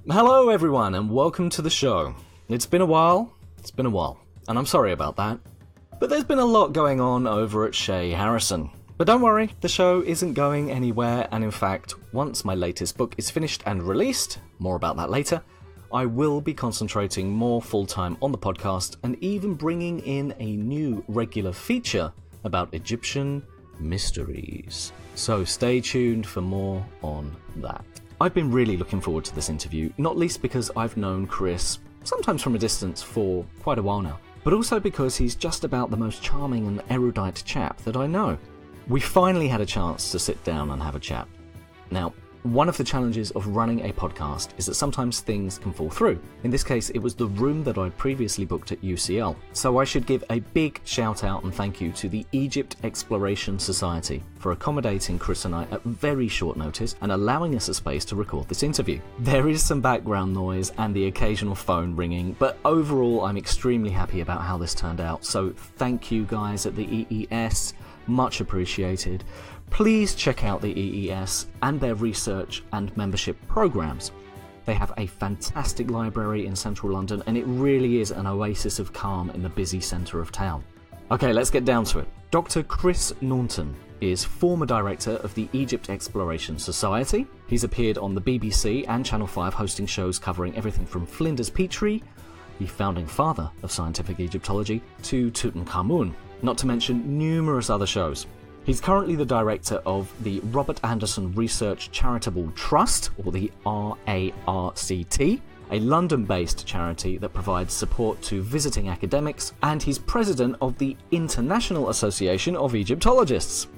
Hello everyone and welcome to the show. It's been a while, and I'm sorry about that. But there's been a lot going on over at Shea Harrison. But don't worry, the show isn't going anywhere, and in fact, once my latest book is finished and released, more about that later, I will be concentrating more full-time on the podcast and even bringing in a new regular feature about Egyptian mysteries. So stay tuned for more on that. I've been really looking forward to this interview, not least because I've known Chris, sometimes from a distance, for quite a while now, but also because he's just about the most charming and erudite chap that I know. We finally had a chance to sit down and have a chat. Now, one of the challenges of running a podcast is that sometimes things can fall through. In this case, it was the room that I'd previously booked at UCL. So I should give a big shout out and thank you to the Egypt Exploration Society for accommodating Chris and I at very short notice and allowing us a space to record this interview. There is some background noise and the occasional phone ringing, but overall I'm extremely happy about how this turned out. So thank you guys at the EES, much appreciated. Please check out the EES and their research and membership programs. They have a fantastic library in central London and it really is an oasis of calm in the busy centre of town. Okay, let's get down to it. Dr Chris Naunton is former director of the Egypt Exploration Society. He's appeared on the BBC and Channel 5 hosting shows covering everything from Flinders Petrie, the founding father of scientific Egyptology, to Tutankhamun, not to mention numerous other shows. He's currently the director of the Robert Anderson Research Charitable Trust, or the RARCT, a London-based charity that provides support to visiting academics, and he's president of the International Association of Egyptologists.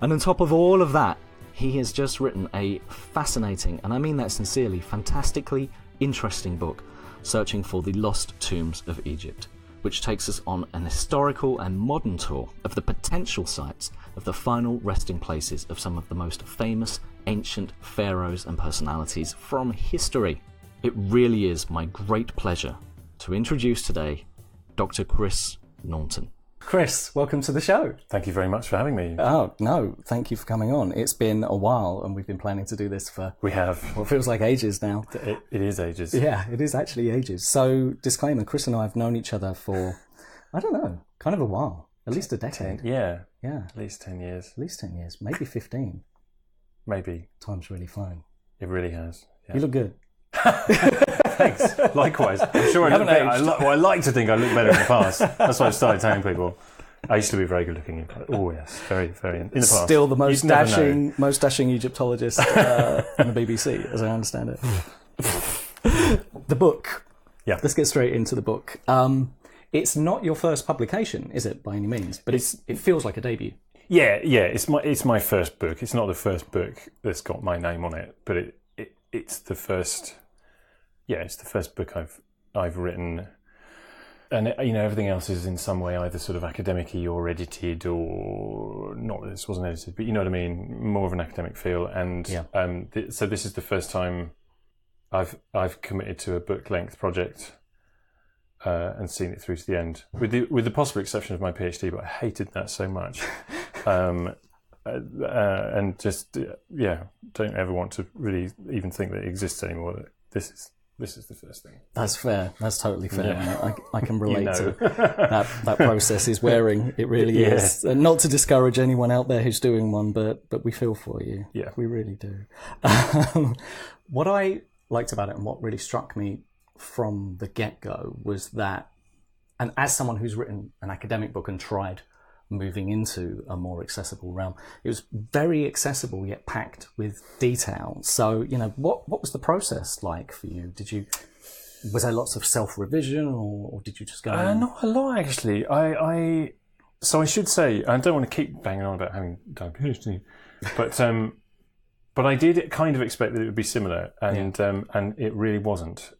And on top of all of that, he has just written a fascinating, and I mean that sincerely, fantastically interesting book, searching for the lost tombs of Egypt, which takes us on an historical and modern tour of the potential sites of the final resting places of some of the most famous ancient pharaohs and personalities from history. It really is my great pleasure to introduce today Dr. Chris Naunton. Chris, welcome to the show. Thank you very much for having me. Oh, no, thank you for coming on. It's been a while and we've been planning to do this for... We have. What feels like ages now. It is ages. Yeah, it is actually ages. So, disclaimer, Chris and I have known each other for, I don't know, kind of a while. At least a decade. Yeah. Yeah. At least 10 years. At least 10 years. Maybe 15. Maybe. Time's really flown. It really has. Yeah. You look good. Thanks. Likewise. I'm sure I look better. I like to think I look better in the past. That's why I started telling people. I used to be very good looking. Oh yes, very, very in the past. Still the most dashing Egyptologist on the BBC, as I understand it. The book. Yeah. Let's get straight into the book. It's not your first publication, is it, by any means? But it feels like a debut. Yeah. It's my first book. It's not the first book that's got my name on it, but it's the first. Yeah, it's the first book I've written. And everything else is in some way either sort of academic-y or edited, or not. This wasn't edited, but you know what I mean. More of an academic feel, and so this is the first time I've committed to a book-length project and seen it through to the end, with the possible exception of my PhD. But I hated that so much, and just don't ever want to really even think that it exists anymore. This is the first thing. That's fair. That's totally fair. Yeah. I can relate to that process is wearing. It really is. And not to discourage anyone out there who's doing one, but we feel for you. Yeah. We really do. What I liked about it and what really struck me from the get-go was that, and as someone who's written an academic book and tried moving into a more accessible realm, it was very accessible yet packed with detail. So, what was the process like for you? Was there lots of self-revision, or did you just go? Not a lot, actually. So I should say, I don't want to keep banging on about having done a PhD, but I did kind of expect that it would be similar, and it really wasn't.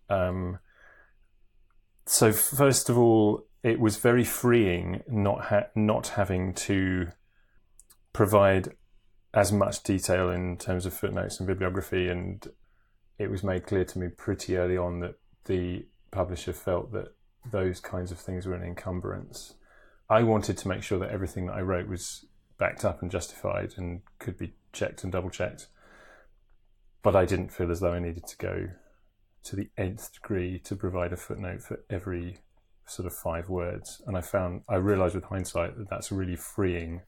So first of all, it was very freeing not having to provide as much detail in terms of footnotes and bibliography, and it was made clear to me pretty early on that the publisher felt that those kinds of things were an encumbrance. I wanted to make sure that everything that I wrote was backed up and justified and could be checked and double-checked, but I didn't feel as though I needed to go to the nth degree to provide a footnote for every sort of 5 words. And I realised with hindsight that that's really freeing.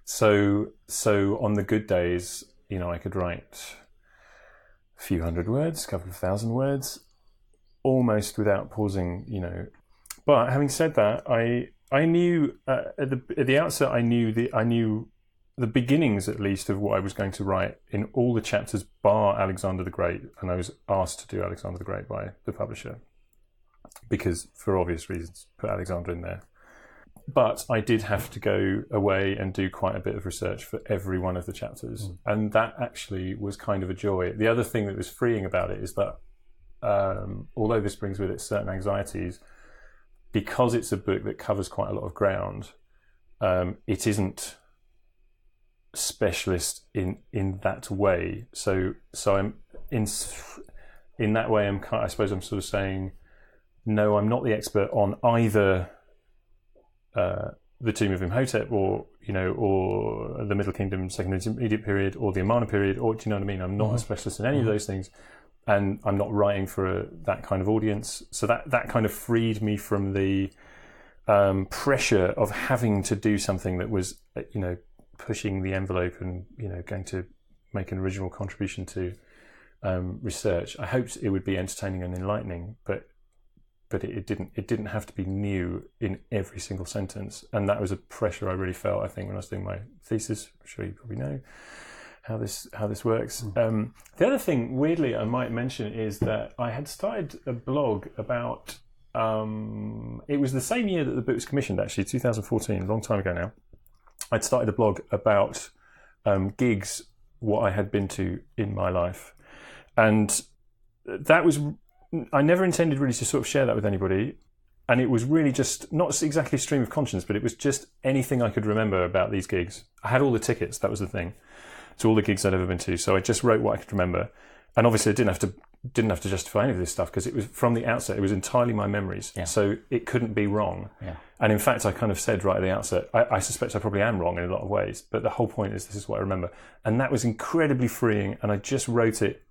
So on the good days, you know, I could write a few hundred words, a couple of thousand words, almost without pausing, you know. But having said that, I knew at the outset, I knew the beginnings, at least, of what I was going to write in all the chapters bar Alexander the Great, and I was asked to do Alexander the Great by the publisher because, for obvious reasons, put Alexander in there. But I did have to go away and do quite a bit of research for every one of the chapters, and that actually was kind of a joy. The other thing that was freeing about it is that, although this brings with it certain anxieties, because it's a book that covers quite a lot of ground, it isn't specialist in that way. So I'm in that way. I suppose I'm sort of saying, no, I'm not the expert on either the tomb of Imhotep, or the Middle Kingdom, Second Intermediate period, or the Amarna period, or do you know what I mean? I'm not a specialist in any of those things, and I'm not writing for that kind of audience. So that kind of freed me from the pressure of having to do something that was, pushing the envelope and, going to make an original contribution to research. I hoped it would be entertaining and enlightening, but it didn't have to be new in every single sentence. And that was a pressure I really felt, I think, when I was doing my thesis. I'm sure you probably know how this works. The other thing, weirdly, I might mention is that I had started a blog about, it was the same year that the book was commissioned, actually, 2014, a long time ago now. I'd started a blog about gigs, what I had been to in my life. And that was, I never intended really to sort of share that with anybody. And it was really just, not exactly a stream of conscience, but it was just anything I could remember about these gigs. I had all the tickets, that was the thing, to all the gigs I'd ever been to. So I just wrote what I could remember. And obviously I didn't have to justify any of this stuff, because it was, from the outset, it was entirely my memories. Yeah. So it couldn't be wrong. Yeah. And in fact, I kind of said right at the outset, I suspect I probably am wrong in a lot of ways, but the whole point is this is what I remember. And that was incredibly freeing. And I just wrote it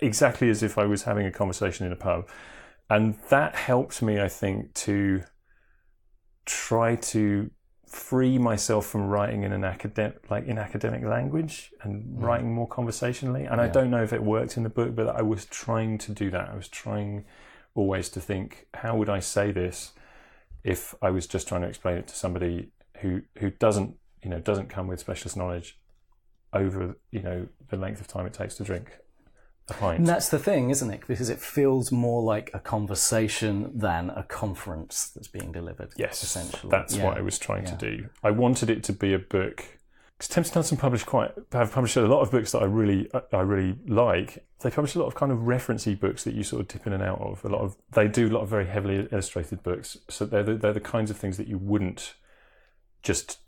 exactly as if I was having a conversation in a pub. And that helped me, I think, to try to free myself from writing in academic language and writing more conversationally. And I don't know if it worked in the book, but I was trying to do that. I was trying always to think, how would I say this if I was just trying to explain it to somebody who doesn't come with specialist knowledge over, the length of time it takes to drink a pint. And that's the thing, isn't it? Because it feels more like a conversation than a conference that's being delivered. Yes, essentially. That's what I was trying to do. I wanted it to be a book, because Thames Nelson have published a lot of books that I really like. They publish a lot of kind of reference-y books that you sort of dip in and out of. They do a lot of very heavily illustrated books. So they're the kinds of things that you wouldn't just,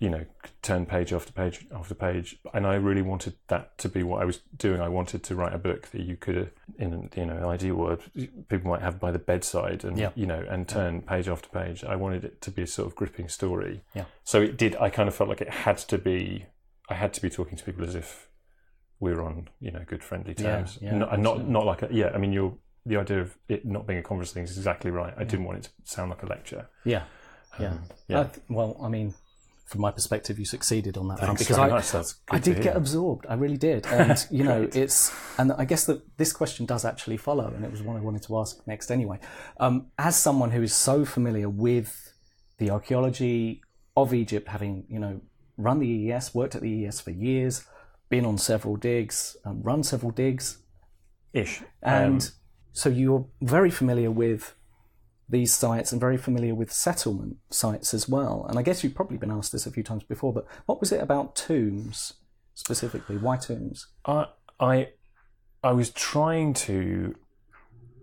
turn page after page after page. And I really wanted that to be what I was doing. I wanted to write a book that you could, in an ideal world, people might have by the bedside and, and turn page after page. I wanted it to be a sort of gripping story. Yeah. So it did, I kind of felt like I had to be talking to people as if we were on, good friendly terms. Not like the idea of it not being a conference thing is exactly right. I didn't want it to sound like a lecture. Yeah. From my perspective, you succeeded on that front, because I did get absorbed. I really did, and and I guess that this question does actually follow, and it was one I wanted to ask next anyway. As someone who is so familiar with the archaeology of Egypt, having run the EES, worked at the EES for years, been on several digs, run several digs, and so you're very familiar with these sites and very familiar with settlement sites as well. And I guess you've probably been asked this a few times before, but what was it about tombs specifically? Why tombs? I was trying to,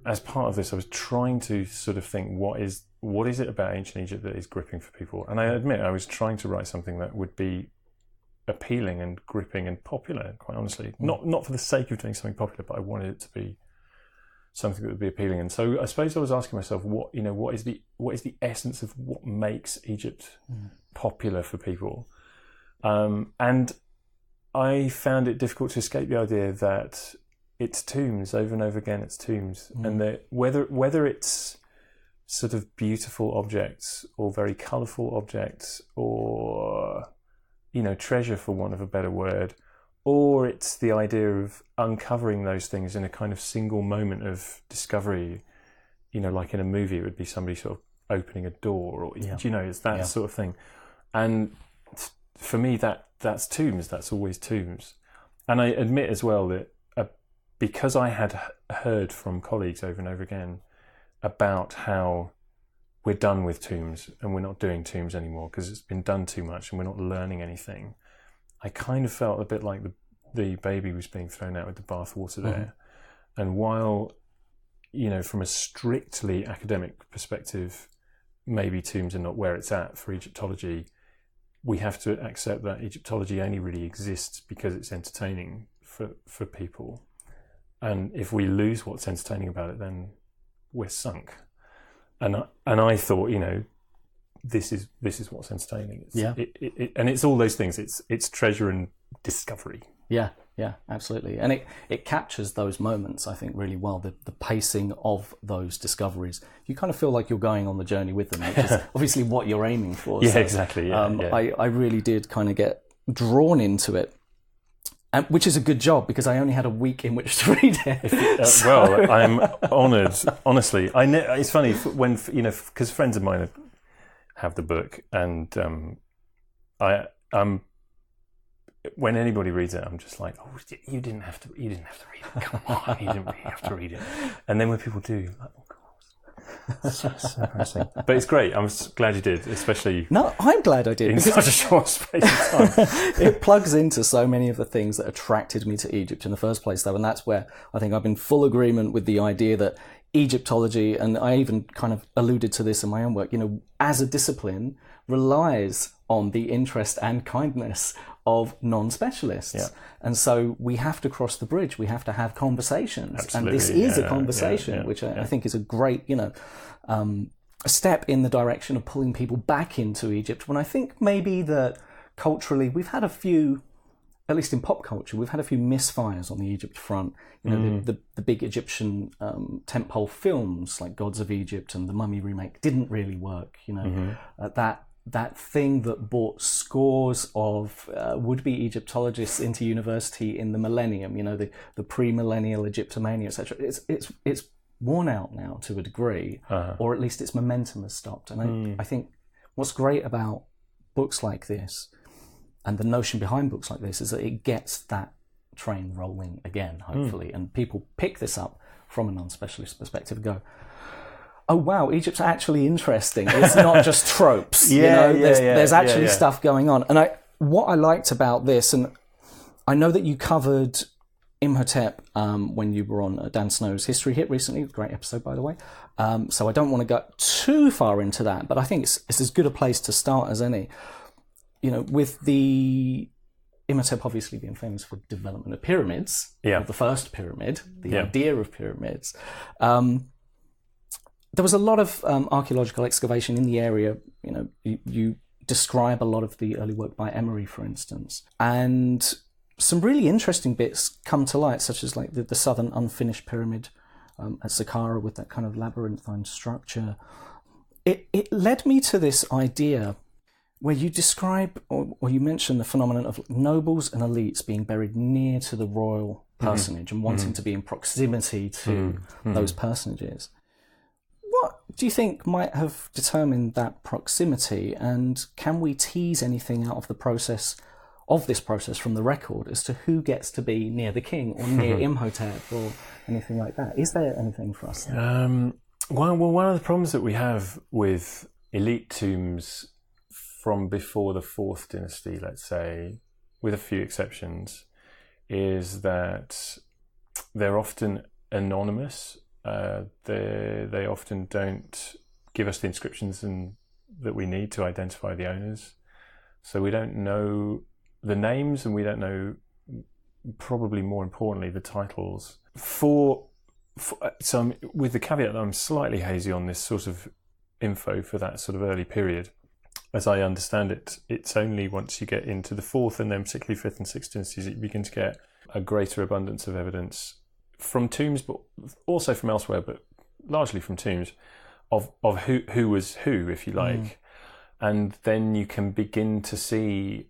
as part of this, I was trying to sort of think, what is it about ancient Egypt that is gripping for people? And I admit I was trying to write something that would be appealing and gripping and popular, quite honestly. Not for the sake of doing something popular, but I wanted it to be something that would be appealing. And so I suppose I was asking myself, what is the essence of what makes Egypt popular for people? And I found it difficult to escape the idea that it's tombs over and over again. It's tombs, and whether it's sort of beautiful objects or very colourful objects, or treasure, for want of a better word, or it's the idea of uncovering those things in a kind of single moment of discovery. Like in a movie, it would be somebody sort of opening a door, or it's that sort of thing. And for me, that's tombs. That's always tombs. And I admit as well that because I had heard from colleagues over and over again about how we're done with tombs and we're not doing tombs anymore because it's been done too much and we're not learning anything, I kind of felt a bit like the baby was being thrown out with the bathwater there. And while, from a strictly academic perspective, maybe tombs are not where it's at for Egyptology, we have to accept that Egyptology only really exists because it's entertaining for people. And if we lose what's entertaining about it, then we're sunk. And I thought, this is what's entertaining. And it's all those things. It's treasure and discovery. Yeah, absolutely. And it captures those moments, I think, really well. The pacing of those discoveries. You kind of feel like you're going on the journey with them, which is obviously what you're aiming for. Yeah, so, exactly. I really did kind of get drawn into it. Which is a good job because I only had a week in which to read it. Well, I'm honoured, honestly. It's funny when because friends of mine have the book, and when anybody reads it, I'm just like, oh, you didn't have to read it. Come on, you didn't really have to read it. And then when people do, like, oh, so embarrassing. But it's great. I'm glad you did, especially. No, I'm glad I did in such a short space of time. It plugs into so many of the things that attracted me to Egypt in the first place, though, and that's where I think I've been full agreement with the idea that Egyptology, and I even kind of alluded to this in my own work, as a discipline, relies on the interest and kindness of non-specialists. Yeah. And so we have to cross the bridge. We have to have conversations. Absolutely. And this is a conversation, which I think is a great, a step in the direction of pulling people back into Egypt, when I think maybe that culturally we've had a few, at least in pop culture, we've had a few misfires on the Egypt front. The big Egyptian tentpole films like Gods of Egypt and the Mummy remake didn't really work. That thing that brought scores of would-be Egyptologists into university in the millennium, the pre-millennial Egyptomania, etc. It's worn out now to a degree, or at least its momentum has stopped. And I think what's great about books like this, and the notion behind books like this, is that it gets that train rolling again, hopefully, and people pick this up from a non-specialist perspective and go, oh wow, Egypt's actually interesting. It's not just tropes. There's actually stuff going on. And what I liked about this, and I know that you covered Imhotep when you were on Dan Snow's History Hit recently. Great episode, by the way. So I don't want to go too far into that, but I think it's as good a place to start as any. With the Imhotep obviously being famous for development of pyramids, of the first pyramid, the idea of pyramids. There was a lot of archaeological excavation in the area. You describe a lot of the early work by Emery, for instance, and some really interesting bits come to light, such as like the southern unfinished pyramid at Saqqara with that kind of labyrinthine structure. It led me to this idea where you describe or you mention the phenomenon of nobles and elites being buried near to the royal personage and wanting to be in proximity to those personages. What do you think might have determined that proximity, and can we tease anything out of this process from the record as to who gets to be near the king or near Imhotep or anything like that? Is there anything for us there? Well, one of the problems that we have with elite tombs from before the 4th dynasty, let's say, with a few exceptions, is that they're often anonymous. They often don't give us the inscriptions that we need to identify the owners. So we don't know the names, and we don't know, probably more importantly, the titles. So with the caveat that I'm slightly hazy on this sort of info for that sort of early period, as I understand it, it's only once you get into the 4th and then particularly 5th and 6th dynasties that you begin to get a greater abundance of evidence from tombs, but also from elsewhere, but largely from tombs, of who was who, if you like. And then you can begin to see,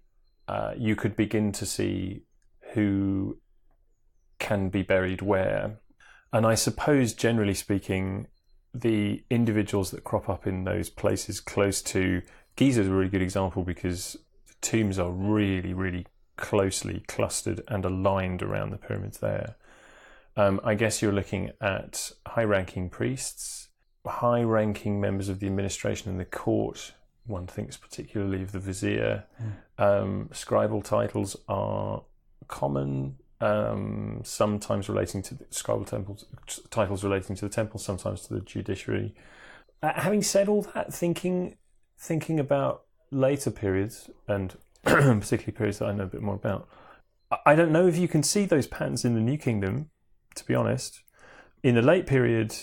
who can be buried where. And I suppose, generally speaking, the individuals that crop up in those places close to Giza is a really good example, because the tombs are really, really closely clustered and aligned around the pyramids there. I guess you're looking at high-ranking priests, high-ranking members of the administration and the court. One thinks particularly of the vizier. Scribal titles are common, sometimes relating to the scribal titles relating to the temple, sometimes to the judiciary. Having said all that, thinking about later periods, and particularly periods that I know a bit more about, I don't know if you can see those patterns in the New Kingdom, to be honest. In the late period,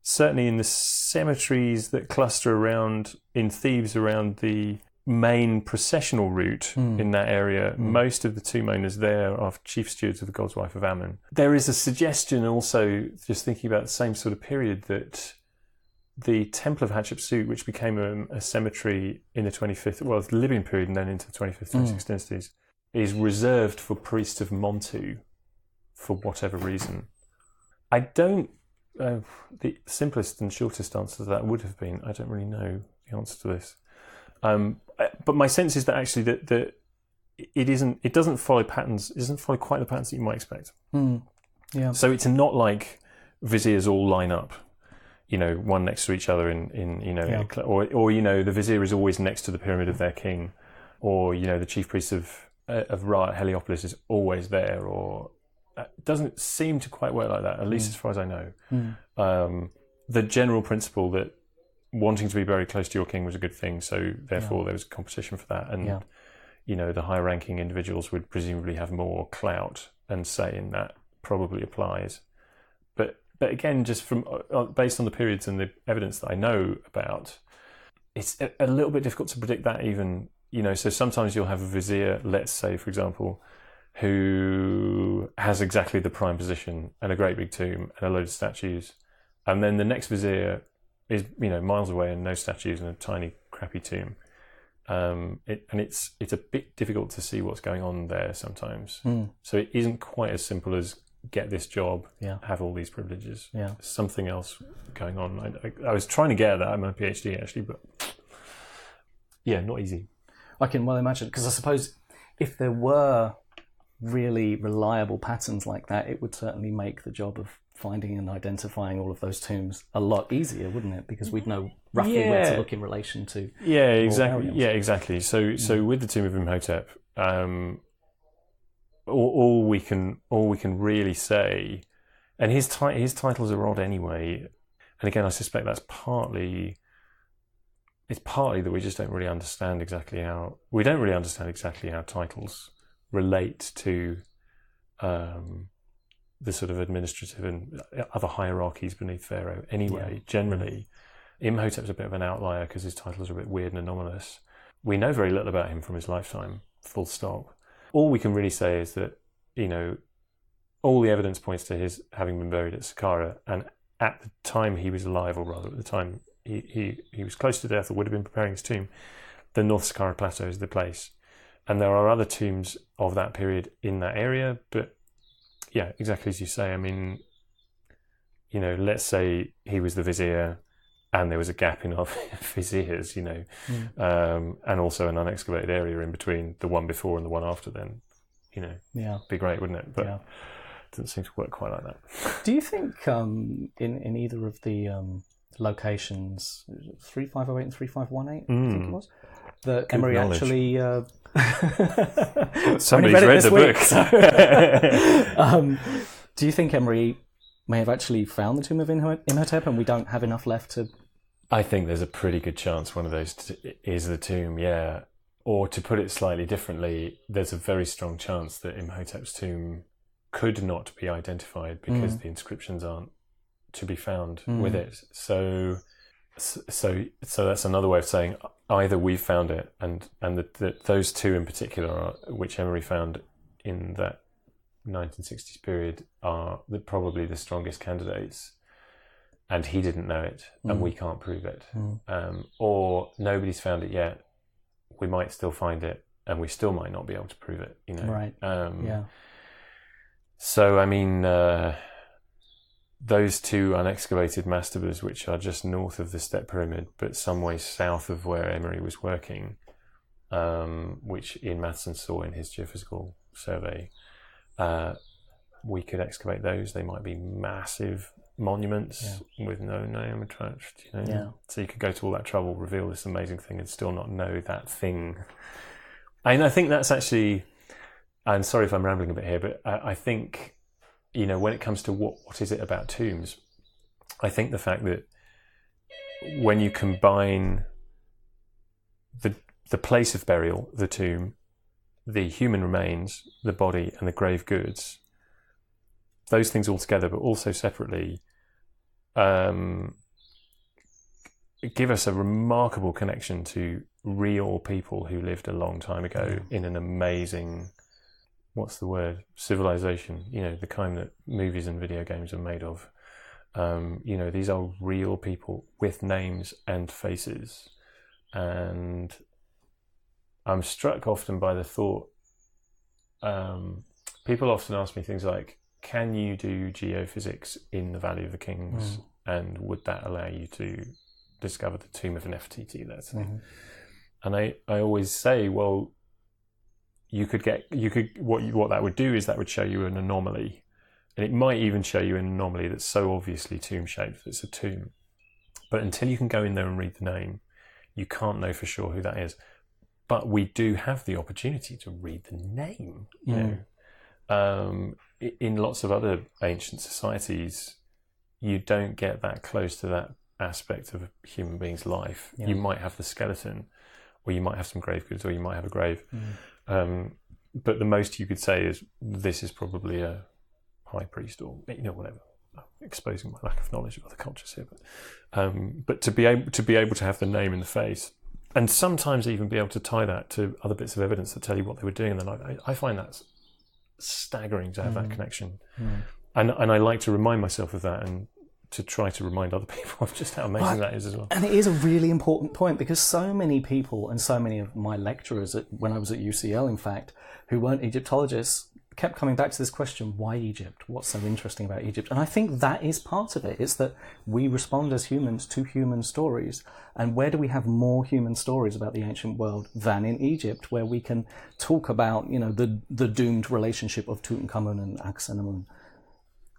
certainly in the cemeteries that cluster around in Thebes around the main processional route in that area, most of the tomb owners there are chief stewards of the god's wife of Ammon. There is a suggestion also, just thinking about the same sort of period, that the Temple of Hatshepsut, which became a cemetery in the 25th, well, the Libyan period and then into the 25th, 26th dynasties, is reserved for priests of Montu for whatever reason. I don't... the simplest and shortest answer to that would have been, I don't really know the answer to this. But my sense is that actually that it doesn't follow patterns. It doesn't follow quite the patterns that you might expect. Yeah. So it's not like viziers all line up, one next to each other or the vizier is always next to the pyramid of their king, or the chief priest of Ra at Heliopolis is always there, or it doesn't seem to quite work like that, at least as far as I know. The general principle that wanting to be very close to your king was a good thing, so therefore there was a competition for that, and the higher ranking individuals would presumably have more clout and say in that, probably applies. But again, just from based on the periods and the evidence that I know about, it's a little bit difficult to predict that even. So sometimes you'll have a vizier, let's say for example, who has exactly the prime position and a great big tomb and a load of statues, and then the next vizier is miles away and no statues and a tiny crappy tomb. It's a bit difficult to see what's going on there sometimes. So it isn't quite as simple as get this job, have all these privileges. There's something else going on. I was trying to get at that in my PhD actually, but not easy. I can well imagine, because I suppose if there were really reliable patterns like that, it would certainly make the job of finding and identifying all of those tombs a lot easier, wouldn't it? Because we'd know roughly where to look in relation to. Exactly. So with the tomb of Imhotep, all we can really say, and his titles are odd anyway. And again, I suspect that's partly that we just don't really understand exactly how titles relate to the sort of administrative and other hierarchies beneath Pharaoh. Anyway, generally, Imhotep's a bit of an outlier because his titles are a bit weird and anomalous. We know very little about him from his lifetime, full stop. All we can really say is that, all the evidence points to his having been buried at Saqqara, and at the time he was alive, or rather at the time he was close to death or would have been preparing his tomb, the North Saqqara Plateau is the place. And there are other tombs of that period in that area, but exactly as you say. I mean, let's say he was the vizier and there was a gap in our viziers, and also an unexcavated area in between the one before and the one after, then, be great, wouldn't it? But it doesn't seem to work quite like that. Do you think in either of the locations, 3508 and 3518, I think it was, that Emery actually... Somebody's read the book. So, do you think Emery may have actually found the tomb of Imhotep and we don't have enough left to... I think there's a pretty good chance one of those is the tomb, yeah. Or to put it slightly differently, there's a very strong chance that Imhotep's tomb could not be identified because the inscriptions aren't to be found with it. So that's another way of saying either we found it, and those two in particular, which Emery found in that 1960s period are probably the strongest candidates, and he didn't know it, and we can't prove it. Or nobody's found it yet, we might still find it, and we still might not be able to prove it, you know. Right. So, I mean, those two unexcavated mastabas, which are just north of the Step Pyramid, but some way south of where Emery was working, which Ian Matheson saw in his geophysical survey, we could excavate those. They might be massive monuments with no name attached, you know. Yeah. So you could go to all that trouble, reveal this amazing thing, and still not know that thing. And I think that's actually, I'm sorry if I'm rambling a bit here, but I think, you know, when it comes to what is it about tombs, I think the fact that when you combine the place of burial, the tomb, the human remains, the body, and the grave goods, those things all together, but also separately, give us a remarkable connection to real people who lived a long time ago in an amazing, what's the word, civilization, you know, the kind that movies and video games are made of. You know, these are real people with names and faces. And I'm struck often by the thought, people often ask me things like, can you do geophysics in the Valley of the Kings? And would that allow you to discover the tomb of Nefertiti, let's say? And I always say, well, what that would do is that would show you an anomaly. And it might even show you an anomaly that's so obviously tomb-shaped that it's a tomb. But until you can go in there and read the name, you can't know for sure who that is. But we do have the opportunity to read the name, you know. In lots of other ancient societies, you don't get that close to that aspect of a human being's life. You might have the skeleton, or you might have some grave goods, or you might have a grave. But the most you could say is, this is probably a high priest, or, you know, whatever. I'm exposing my lack of knowledge of other cultures here, but to be able to have the name in the face, and sometimes even be able to tie that to other bits of evidence that tell you what they were doing in their life, I find that staggering to have that connection. And I like to remind myself of that, and to try to remind other people of just how amazing that is as well. And it is a really important point, because so many people, and so many of my lecturers when I was at UCL, in fact, who weren't Egyptologists, kept coming back to this question, why Egypt? What's so interesting about Egypt? And I think that is part of it. It's that we respond as humans to human stories. And where do we have more human stories about the ancient world than in Egypt, where we can talk about, you know, the doomed relationship of Tutankhamun and Akhenaten?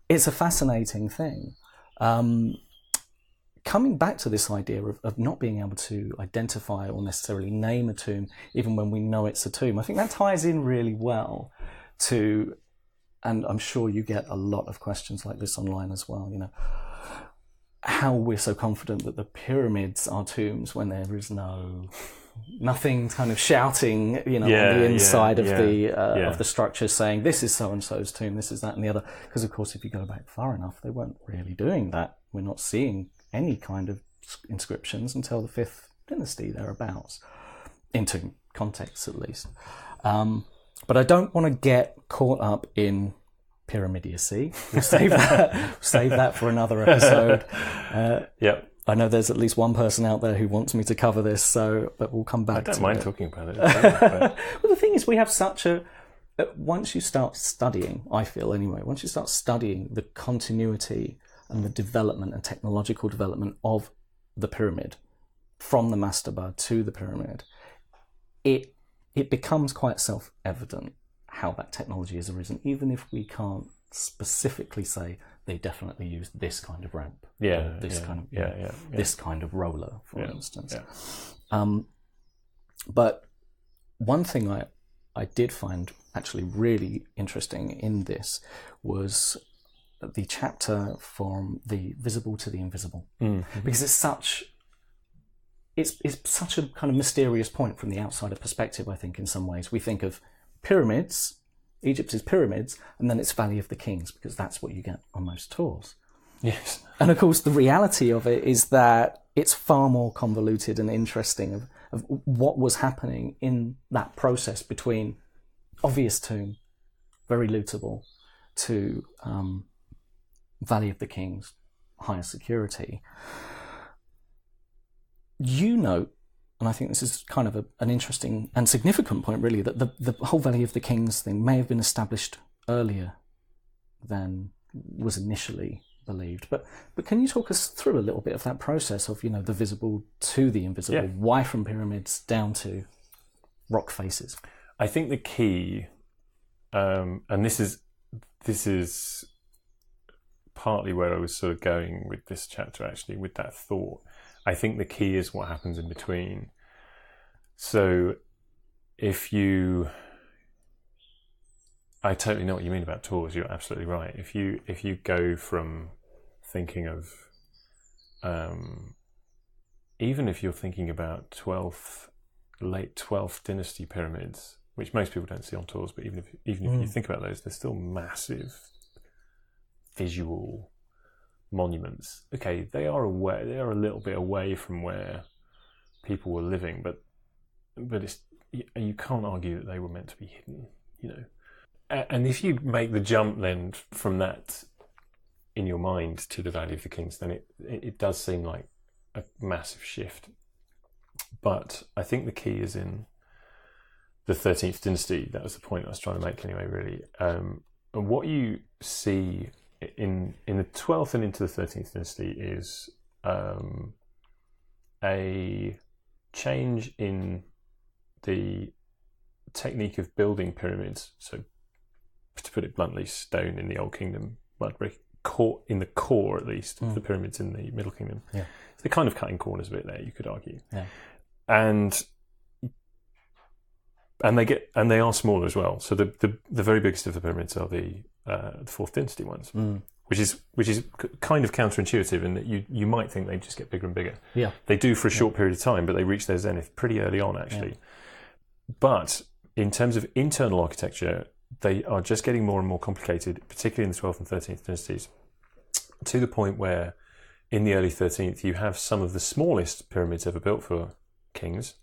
It's a fascinating thing. Coming back to this idea of not being able to identify or necessarily name a tomb, even when we know it's a tomb, I think that ties in really well to, and I'm sure you get a lot of questions like this online as well, you know, how we're so confident that the pyramids are tombs when there is nothing kind of shouting, you know, on the inside of the structure saying this is so and so's tomb, this is that and the other. Because of course, if you go back far enough, they weren't really doing that. We're not seeing any kind of inscriptions until the 5th dynasty thereabouts, in tomb contexts at least. But I don't want to get caught up in pyramidiacy. We'll save that for another episode. I know there's at least one person out there who wants me to cover this, but we'll come back to it. I don't mind talking about it. Well, the thing is, we have once you start studying, I feel anyway, once you start studying the continuity and the development and technological development of the pyramid, from the mastaba to the pyramid, it becomes quite self-evident how that technology has arisen, even if we can't specifically say they definitely used this kind of ramp, this kind of roller, for instance. But one thing I did find actually really interesting in this was the chapter from the visible to the invisible, because it's such a kind of mysterious point from the outsider perspective. I think in some ways we think of pyramids, Egypt is pyramids, and then it's Valley of the Kings, because that's what you get on most tours. Yes. And of course, the reality of it is that it's far more convoluted and interesting of what was happening in that process between obvious tomb, very lootable, to Valley of the Kings, higher security, you note, and I think this is kind of an interesting and significant point really, that the whole Valley of the Kings thing may have been established earlier than was initially believed. But can you talk us through a little bit of that process of, the visible to the invisible? Yeah. Why from pyramids down to rock faces? I think the key, and this is partly where I was sort of going with this chapter, actually, with that thought. I think the key is what happens in between. So I totally know what you mean about tours. You're absolutely right. If you go from thinking of, even if you're thinking about late 12th dynasty pyramids, which most people don't see on tours, but even if you think about those, they're still massive visual monuments. Okay, they are a little bit away from where people were living, but you can't argue that they were meant to be hidden, And if you make the jump then from that in your mind to the Valley of the Kings, then it does seem like a massive shift. But I think the key is in the 13th dynasty. That was the point I was trying to make anyway, really. And what you see in the 12th and into the 13th dynasty is a change in the technique of building pyramids. So, to put it bluntly, stone in the Old Kingdom, mud brick, in the core at least, of the pyramids in the Middle Kingdom. Yeah. So they're kind of cutting corners a bit there, you could argue. Yeah. And they are smaller as well. So the very biggest of the pyramids are the 4th dynasty ones, which is kind of counterintuitive in that you might think they just get bigger and bigger. Yeah, they do for a short period of time, but they reach their zenith pretty early on, actually. Yeah. But in terms of internal architecture, they are just getting more and more complicated, particularly in the 12th and 13th dynasties, to the point where in the early 13th you have some of the smallest pyramids ever built for kings,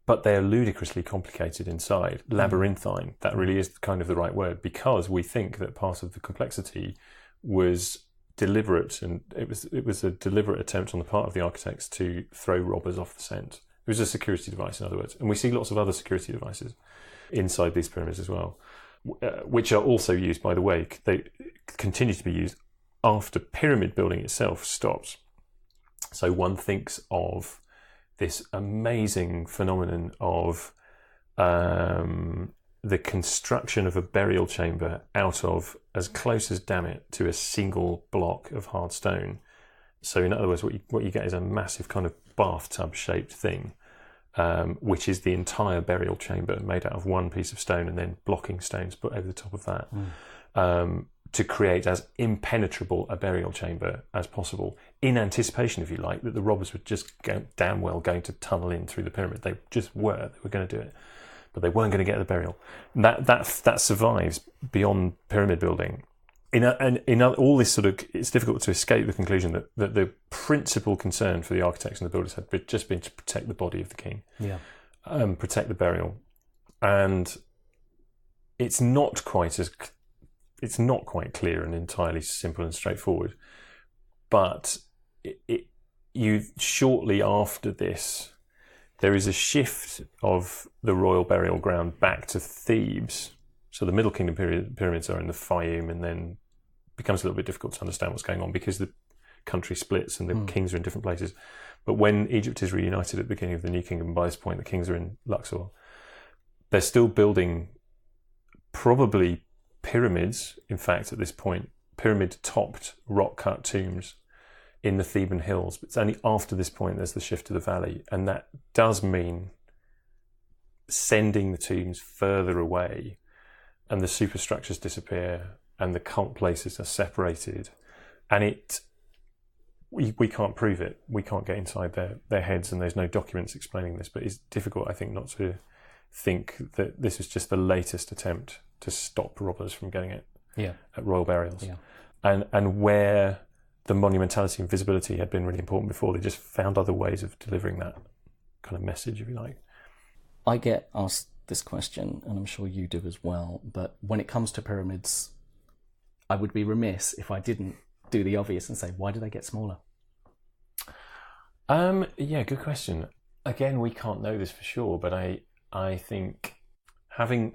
but they are ludicrously complicated inside, labyrinthine. That really is kind of the right word, because we think that part of the complexity was deliberate, and it was a deliberate attempt on the part of the architects to throw robbers off the scent. It was a security device, in other words. And we see lots of other security devices inside these pyramids as well, which are also used, by the way, they continue to be used after pyramid building itself stops. So one thinks of this amazing phenomenon of the construction of a burial chamber out of, as close as damn it, to a single block of hard stone. So in other words, what you get is a massive kind of bathtub-shaped thing, which is the entire burial chamber made out of one piece of stone, and then blocking stones put over the top of that, to create as impenetrable a burial chamber as possible, in anticipation, if you like, that the robbers were just damn well going to tunnel in through the pyramid. They were going to do it, but they weren't going to get the burial. And that survives beyond pyramid building. In all this sort of, it's difficult to escape the conclusion that the principal concern for the architects and the builders had just been to protect the body of the king, protect the burial, and it's not quite clear and entirely simple and straightforward. But you shortly after this, there is a shift of the royal burial ground back to Thebes. So the Middle Kingdom pyramids are in the Fayum, and then becomes a little bit difficult to understand what's going on because the country splits and the kings are in different places. But when Egypt is reunited at the beginning of the New Kingdom, by this point the kings are in Luxor, they're still building probably pyramids, in fact, at this point, pyramid-topped rock-cut tombs in the Theban hills. But it's only after this point there's the shift to the valley, and that does mean sending the tombs further away, and the superstructures disappear, and the cult places are separated, and we can't prove it. We can't get inside their heads, and there's no documents explaining this, but it's difficult, I think, not to think that this is just the latest attempt to stop robbers from getting it at royal burials. Yeah. And where the monumentality and visibility had been really important before, they just found other ways of delivering that kind of message, if you like. I get asked this question, and I'm sure you do as well, but when it comes to pyramids, I would be remiss if I didn't do the obvious and say, why do they get smaller? Yeah, good question. Again, we can't know this for sure, but I think having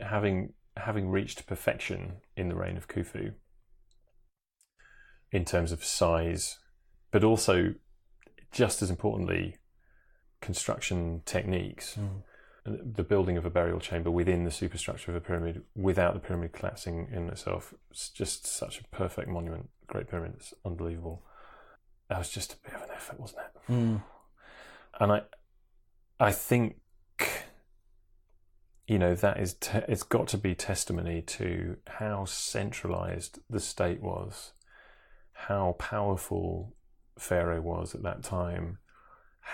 reached perfection in the reign of Khufu in terms of size, but also just as importantly, construction techniques. The building of a burial chamber within the superstructure of a pyramid without the pyramid collapsing in itself. It's just such a perfect monument. Great Pyramid. It's unbelievable. That was just a bit of an effort, wasn't it? And I think, that is it's got to be testimony to how centralised the state was, how powerful Pharaoh was at that time,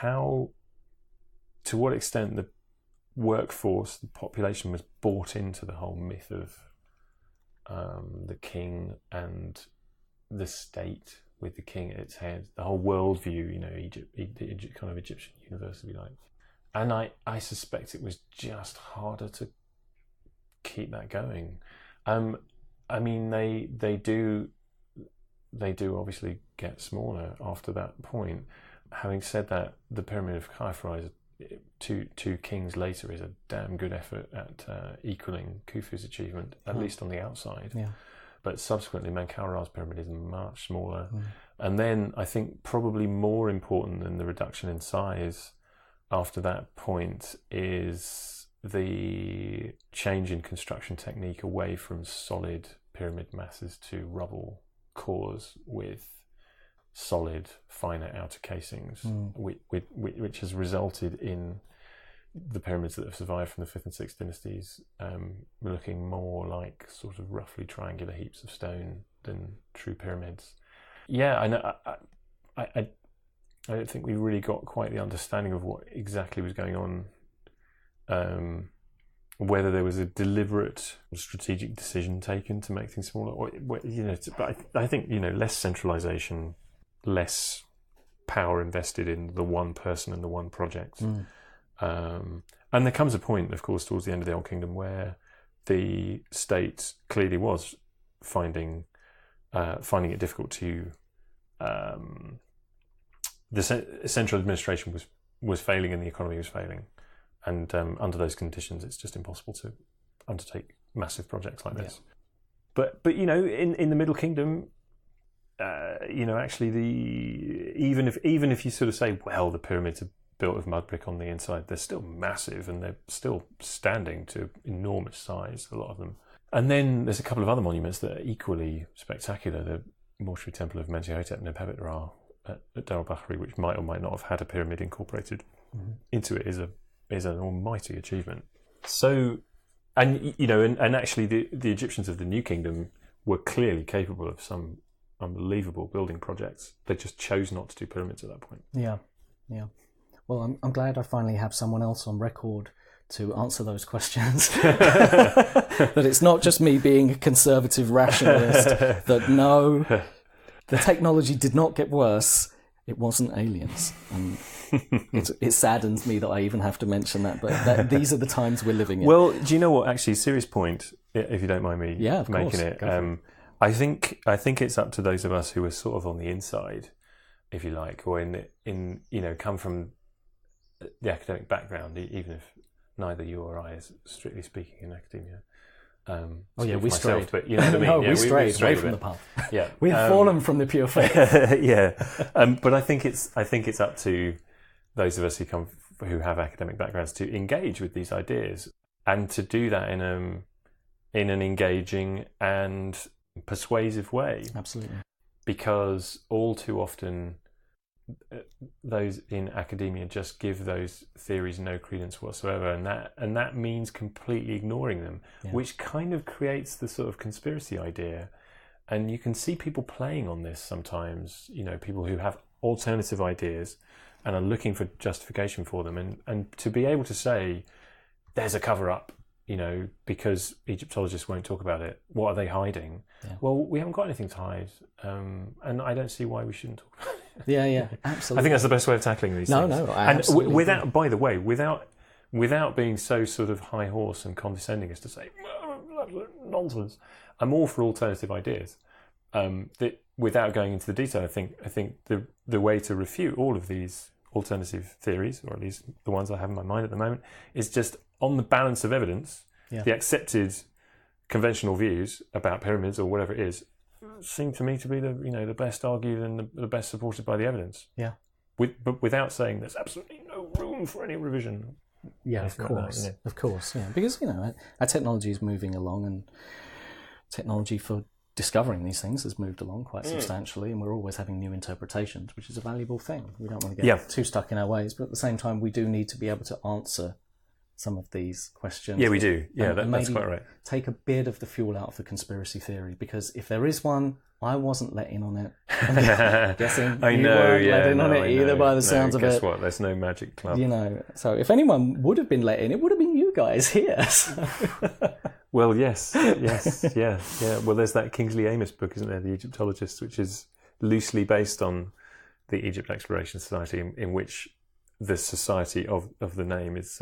to what extent the workforce, the population was bought into the whole myth of the king and the state with the king at its head, the whole worldview, Egypt, kind of Egyptian universe, if you like. And I suspect it was just harder to keep that going. I mean, they do obviously get smaller after that point. Having said that, the Pyramid of Khafra two kings later is a damn good effort at equaling Khufu's achievement, at least on the outside. Yeah. But subsequently, Menkaura's pyramid is much smaller. And then I think probably more important than the reduction in size after that point is the change in construction technique away from solid pyramid masses to rubble cores with solid, finer outer casings, which has resulted in the pyramids that have survived from the 5th and 6th dynasties looking more like sort of roughly triangular heaps of stone than true pyramids. Yeah, I know. I don't think we really got quite the understanding of what exactly was going on, whether there was a deliberate strategic decision taken to make things smaller, or but I think less centralization, less power invested in the one person and the one project. And there comes a point, of course, towards the end of the Old Kingdom where the state clearly was finding it difficult to. The central administration was failing and the economy was failing, and under those conditions, it's just impossible to undertake massive projects like this. But in the Middle Kingdom. Actually, even if you sort of say, well, the pyramids are built of mud brick on the inside, they're still massive and they're still standing to enormous size, a lot of them. And then there's a couple of other monuments that are equally spectacular. The mortuary temple of Amenhotep and Nebet-Ra at Dar al-Bahri, which might or might not have had a pyramid incorporated into it, is an almighty achievement. So, and actually the Egyptians of the New Kingdom were clearly capable of some unbelievable building projects. They just chose not to do pyramids at that point. Yeah. Well, I'm glad I finally have someone else on record to answer those questions. That it's not just me being a conservative rationalist, that no, the technology did not get worse, it wasn't aliens. And it saddens me that I even have to mention that, but these are the times we're living in. Well, do you know what, actually, serious point, if you don't mind me making it. I think it's up to those of us who are sort of on the inside, if you like, or in come from the academic background, even if neither you or I is strictly speaking in academia. We strayed. But you know what I mean? No, we strayed away from the path. Yeah, we've fallen from the pure faith. But I think it's up to those of us who have academic backgrounds to engage with these ideas and to do that in an engaging and persuasive way. Absolutely. Because all too often those in academia just give those theories no credence whatsoever, and that means completely ignoring them, which kind of creates the sort of conspiracy idea. And you can see people playing on this sometimes, people who have alternative ideas and are looking for justification for them, and to be able to say there's a cover-up, because Egyptologists won't talk about it. What are they hiding? Yeah. Well, we haven't got anything to hide, and I don't see why we shouldn't talk about it. Yeah, absolutely. I think that's the best way of tackling these things. No, and without, by the way, without being so sort of high horse and condescending as to say nonsense. I'm all for alternative ideas, that without going into the detail, I think the way to refute all of these alternative theories, or at least the ones I have in my mind at the moment, is just on the balance of evidence, the accepted conventional views about pyramids or whatever it is seem to me to be the best argued and the best supported by the evidence. Yeah. But without saying there's absolutely no room for any revision. Yeah, of course. Of course, yeah. Because, our technology is moving along, and technology for discovering these things has moved along quite substantially, and we're always having new interpretations, which is a valuable thing. We don't want to get too stuck in our ways, but at the same time, we do need to be able to answer some of these questions. Yeah, we do. Yeah, that's quite right. Take a bit of the fuel out of the conspiracy theory, because if there is one, I wasn't let in on it. I'm guessing I you know, weren't yeah, let in on it either by the sounds of it. Guess what? There's no magic club. So if anyone would have been let in, it would have been you guys here. So. Well, yes, yeah. Well, there's that Kingsley Amis book, isn't there, The Egyptologists, which is loosely based on the Egypt Exploration Society, in which the society of the name is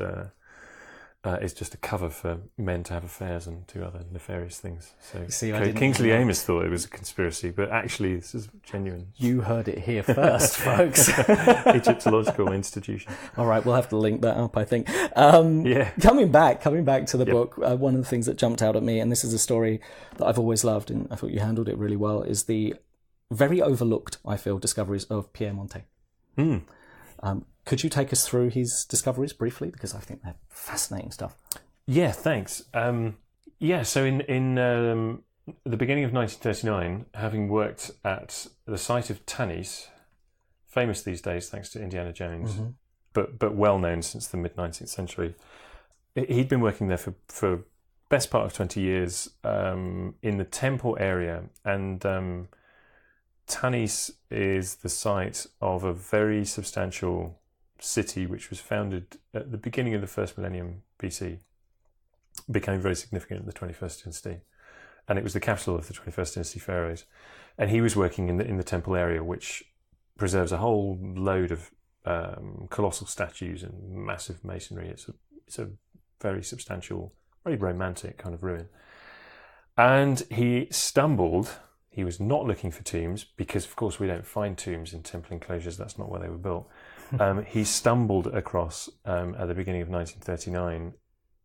just a cover for men to have affairs and do other nefarious things. So Kingsley Amis thought it was a conspiracy, but actually this is genuine. You heard it here first, folks. Egyptological institution. All right, we'll have to link that up, I think. Coming back to the book, one of the things that jumped out at me, and this is a story that I've always loved, and I thought you handled it really well, is the very overlooked, I feel, discoveries of Pierre Montet. Could you take us through his discoveries briefly? Because I think they're fascinating stuff. Yeah, thanks. So in the beginning of 1939, having worked at the site of Tanis, famous these days thanks to Indiana Jones, but well known since the mid-19th century, he'd been working there for best part of 20 years in the temple area, and Tanis is the site of a very substantial city which was founded at the beginning of the first millennium BC, became very significant in the 21st dynasty, and it was the capital of the 21st dynasty pharaohs. And he was working in the temple area, which preserves a whole load of colossal statues and massive masonry. It's a very substantial, very romantic kind of ruin. And he was not looking for tombs, because of course we don't find tombs in temple enclosures, that's not where they were built. He stumbled across, at the beginning of 1939,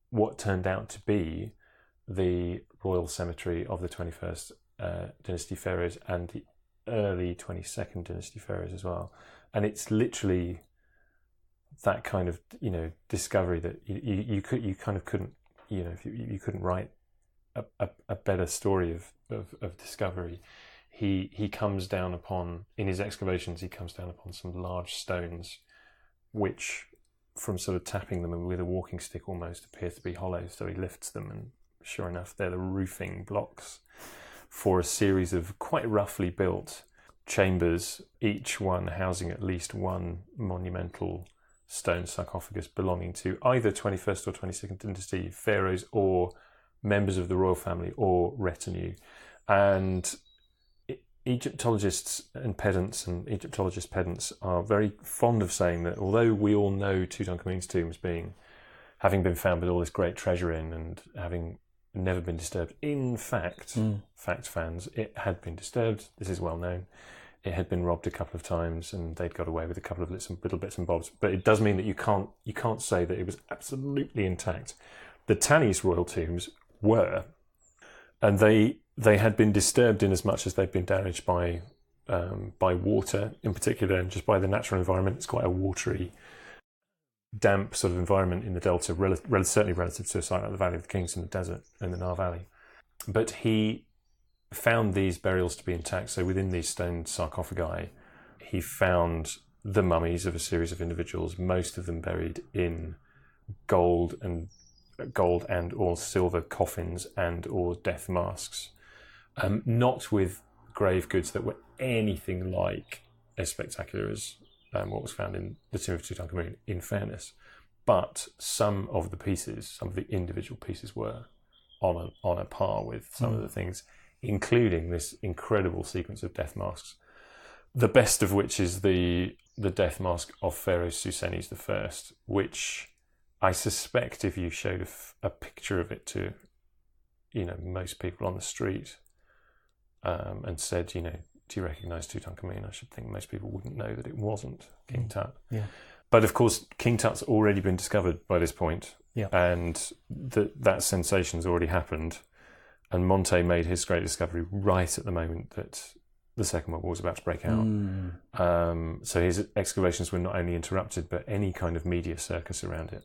what turned out to be the royal cemetery of the 21st dynasty pharaohs and the early 22nd dynasty pharaohs as well. And it's literally that kind of discovery that you kind of couldn't you couldn't write a better story of discovery. He comes down upon, in his excavations, some large stones which, from sort of tapping them with a walking stick almost, appear to be hollow. So he lifts them, and sure enough, they're the roofing blocks for a series of quite roughly built chambers, each one housing at least one monumental stone sarcophagus belonging to either 21st or 22nd dynasty pharaohs or members of the royal family or retinue. And Egyptologists and pedants and Egyptologist pedants are very fond of saying that although we all know Tutankhamun's tomb as having been found with all this great treasure in and having never been disturbed, in fact, fact fans, it had been disturbed. This is well known. It had been robbed a couple of times, and they'd got away with a couple of little bits and bobs. But it does mean that you can't say that it was absolutely intact. The Tanis royal tombs were, and they had been disturbed in as much as they'd been damaged by water in particular, and just by the natural environment. It's quite a watery, damp sort of environment in the delta, certainly relative to a site like the Valley of the Kings in the desert in the Nile Valley. But he found these burials to be intact. So within these stone sarcophagi, he found the mummies of a series of individuals, most of them buried in gold and or silver coffins and or death masks. Not with grave goods that were anything like as spectacular as what was found in the tomb of Tutankhamun, in fairness. But some of the individual pieces were on a par with some of the things, including this incredible sequence of death masks. The best of which is the death mask of Pharaoh Susenes I, which I suspect if you showed a picture of it to most people on the street, and said, do you recognise Tutankhamun? I should think most people wouldn't know that it wasn't King Tut. Yeah. But of course, King Tut's already been discovered by this point, Yeah. and that sensation's already happened. And Monte made his great discovery right at the moment that the Second World War was about to break out. So his excavations were not only interrupted, but any kind of media circus around it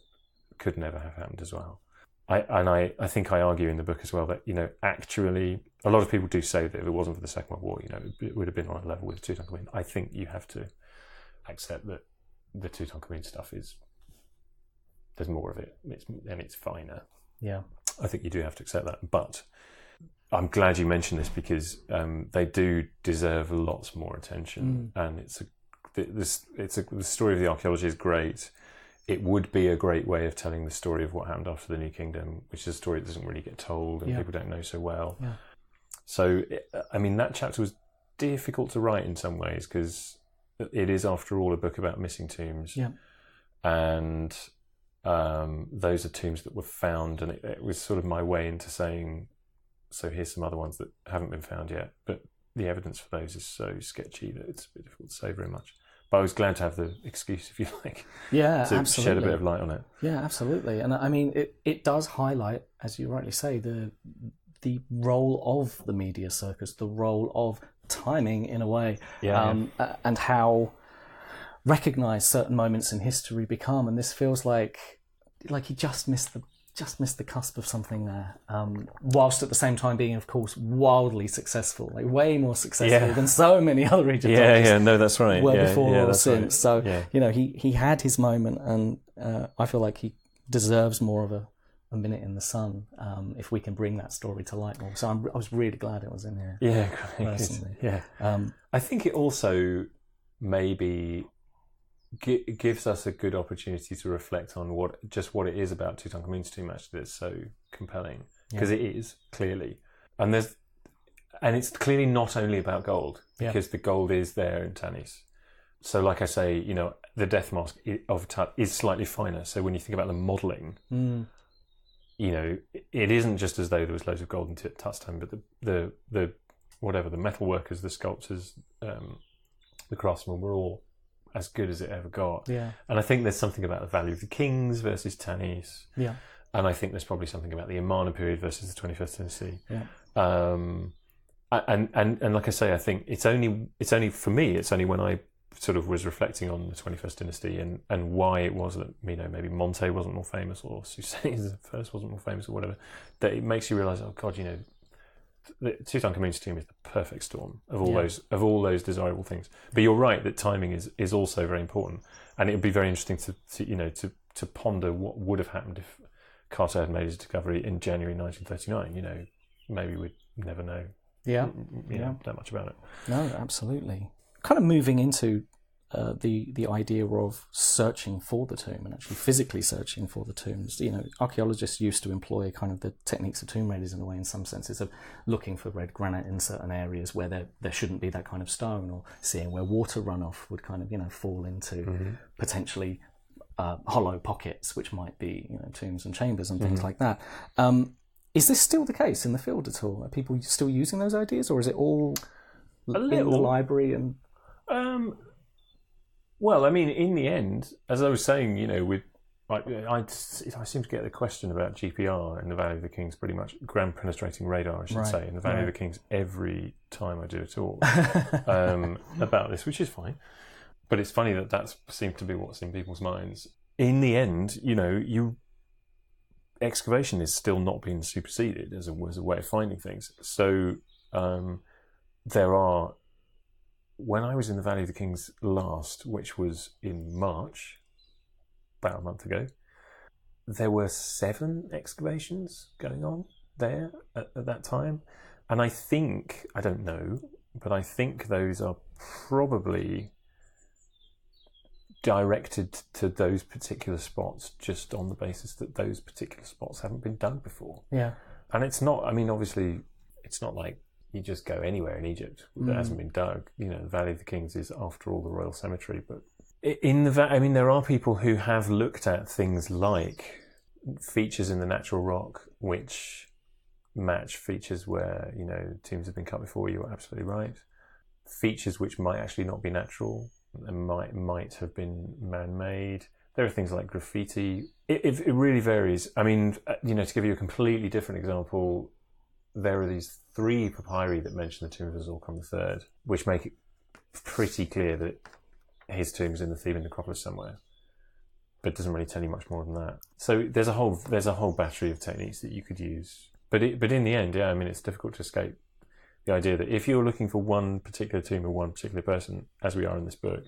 could never have happened as well. I think I argue in the book as well that, actually, a lot of people do say that if it wasn't for the Second World War, it would have been on a level with Tutankhamun. I think you have to accept that the Tutankhamun stuff there's more of it, and it's finer. Yeah. I think you do have to accept that. But I'm glad you mentioned this, because they do deserve lots more attention. And the story of the archaeology is great. It would be a great way of telling the story of what happened after the New Kingdom, which is a story that doesn't really get told and people don't know so well. Yeah. So, that chapter was difficult to write in some ways, because it is, after all, a book about missing tombs. Yeah. And those are tombs that were found, and it was sort of my way into saying, so here's some other ones that haven't been found yet, but the evidence for those is so sketchy that it's a bit difficult to say very much. But I was glad to have the excuse, if you like, to absolutely. shed a bit of light on it. Yeah, absolutely. And it does highlight, as you rightly say, the role of the media circus, the role of timing in a way, and how recognised certain moments in history become. And this feels like he just missed the cusp of something there, whilst at the same time being, of course, wildly successful, like way more successful than so many other Egyptologists. No, that's right. Before or since. Right. So, he had his moment, and I feel like he deserves more of a minute in the sun, if we can bring that story to light more. So I was really glad it was in here. Yeah, personally. Yeah. I think it also maybe gives us a good opportunity to reflect on what it is about Tutankhamun's tomb actually that's so compelling, because it is, clearly, and it's clearly not only about gold, because the gold is there in Tanis. So, like I say, the death mask of Tut is slightly finer. So when you think about the modelling, it isn't just as though there was loads of gold in Tut's tomb, but the metal workers, the sculptors, the craftsmen were all as good as it ever got. Yeah. And I think there's something about the Valley of the Kings versus Tanis. Yeah. And I think there's probably something about the Amarna period versus the 21st dynasty. Yeah. And like I say, I think it's only for me, it's only when I sort of was reflecting on the 21st dynasty and why it was that, maybe Monte wasn't more famous, or Susan's first wasn't more famous, or whatever, that it makes you realise, oh God, the Tutankhamun's tomb is the perfect storm of all those desirable things. But you're right that timing is also very important, and it would be very interesting to ponder what would have happened if Carter had made his discovery in January 1939. Maybe we'd never know. That much about it. No, absolutely. Kind of moving into the idea of searching for the tomb, and actually physically searching for the tombs. Archaeologists used to employ kind of the techniques of tomb raiders in a way, in some senses, of looking for red granite in certain areas where there shouldn't be that kind of stone, or seeing where water runoff would kind of fall into potentially hollow pockets, which might be tombs and chambers and things like that. Is this still the case in the field at all? Are people still using those ideas, or is it all in the library and? Well, in the end, as I was saying, I seem to get the question about GPR in the Valley of the Kings pretty much, ground penetrating radar, I should say, in the Valley of the Kings every time I do a talk about this, which is fine. But it's funny that seems to be what's in people's minds. In the end, excavation is still not being superseded as a way of finding things. So there are. When I was in the Valley of the Kings last, which was in March, about a month ago, there were 7 excavations going on there at that time. And I don't know, but I think those are probably directed to those particular spots just on the basis that those particular spots haven't been dug before. Yeah. And it's not, obviously, it's not like you just go anywhere in Egypt that hasn't been dug. The Valley of the Kings is, after all, the royal cemetery. But there are people who have looked at things like features in the natural rock, which match features where, tombs have been cut before, you're absolutely right. Features which might actually not be natural and might have been man-made. There are things like graffiti. It really varies. I mean, to give you a completely different example, there are these 3 papyri that mention the tomb of Zorkon III, which make it pretty clear that his tomb's in the Theban necropolis somewhere, but it doesn't really tell you much more than that. So there's a whole battery of techniques that you could use. But in the end, yeah, I mean, it's difficult to escape the idea that if you're looking for one particular tomb or one particular person, as we are in this book,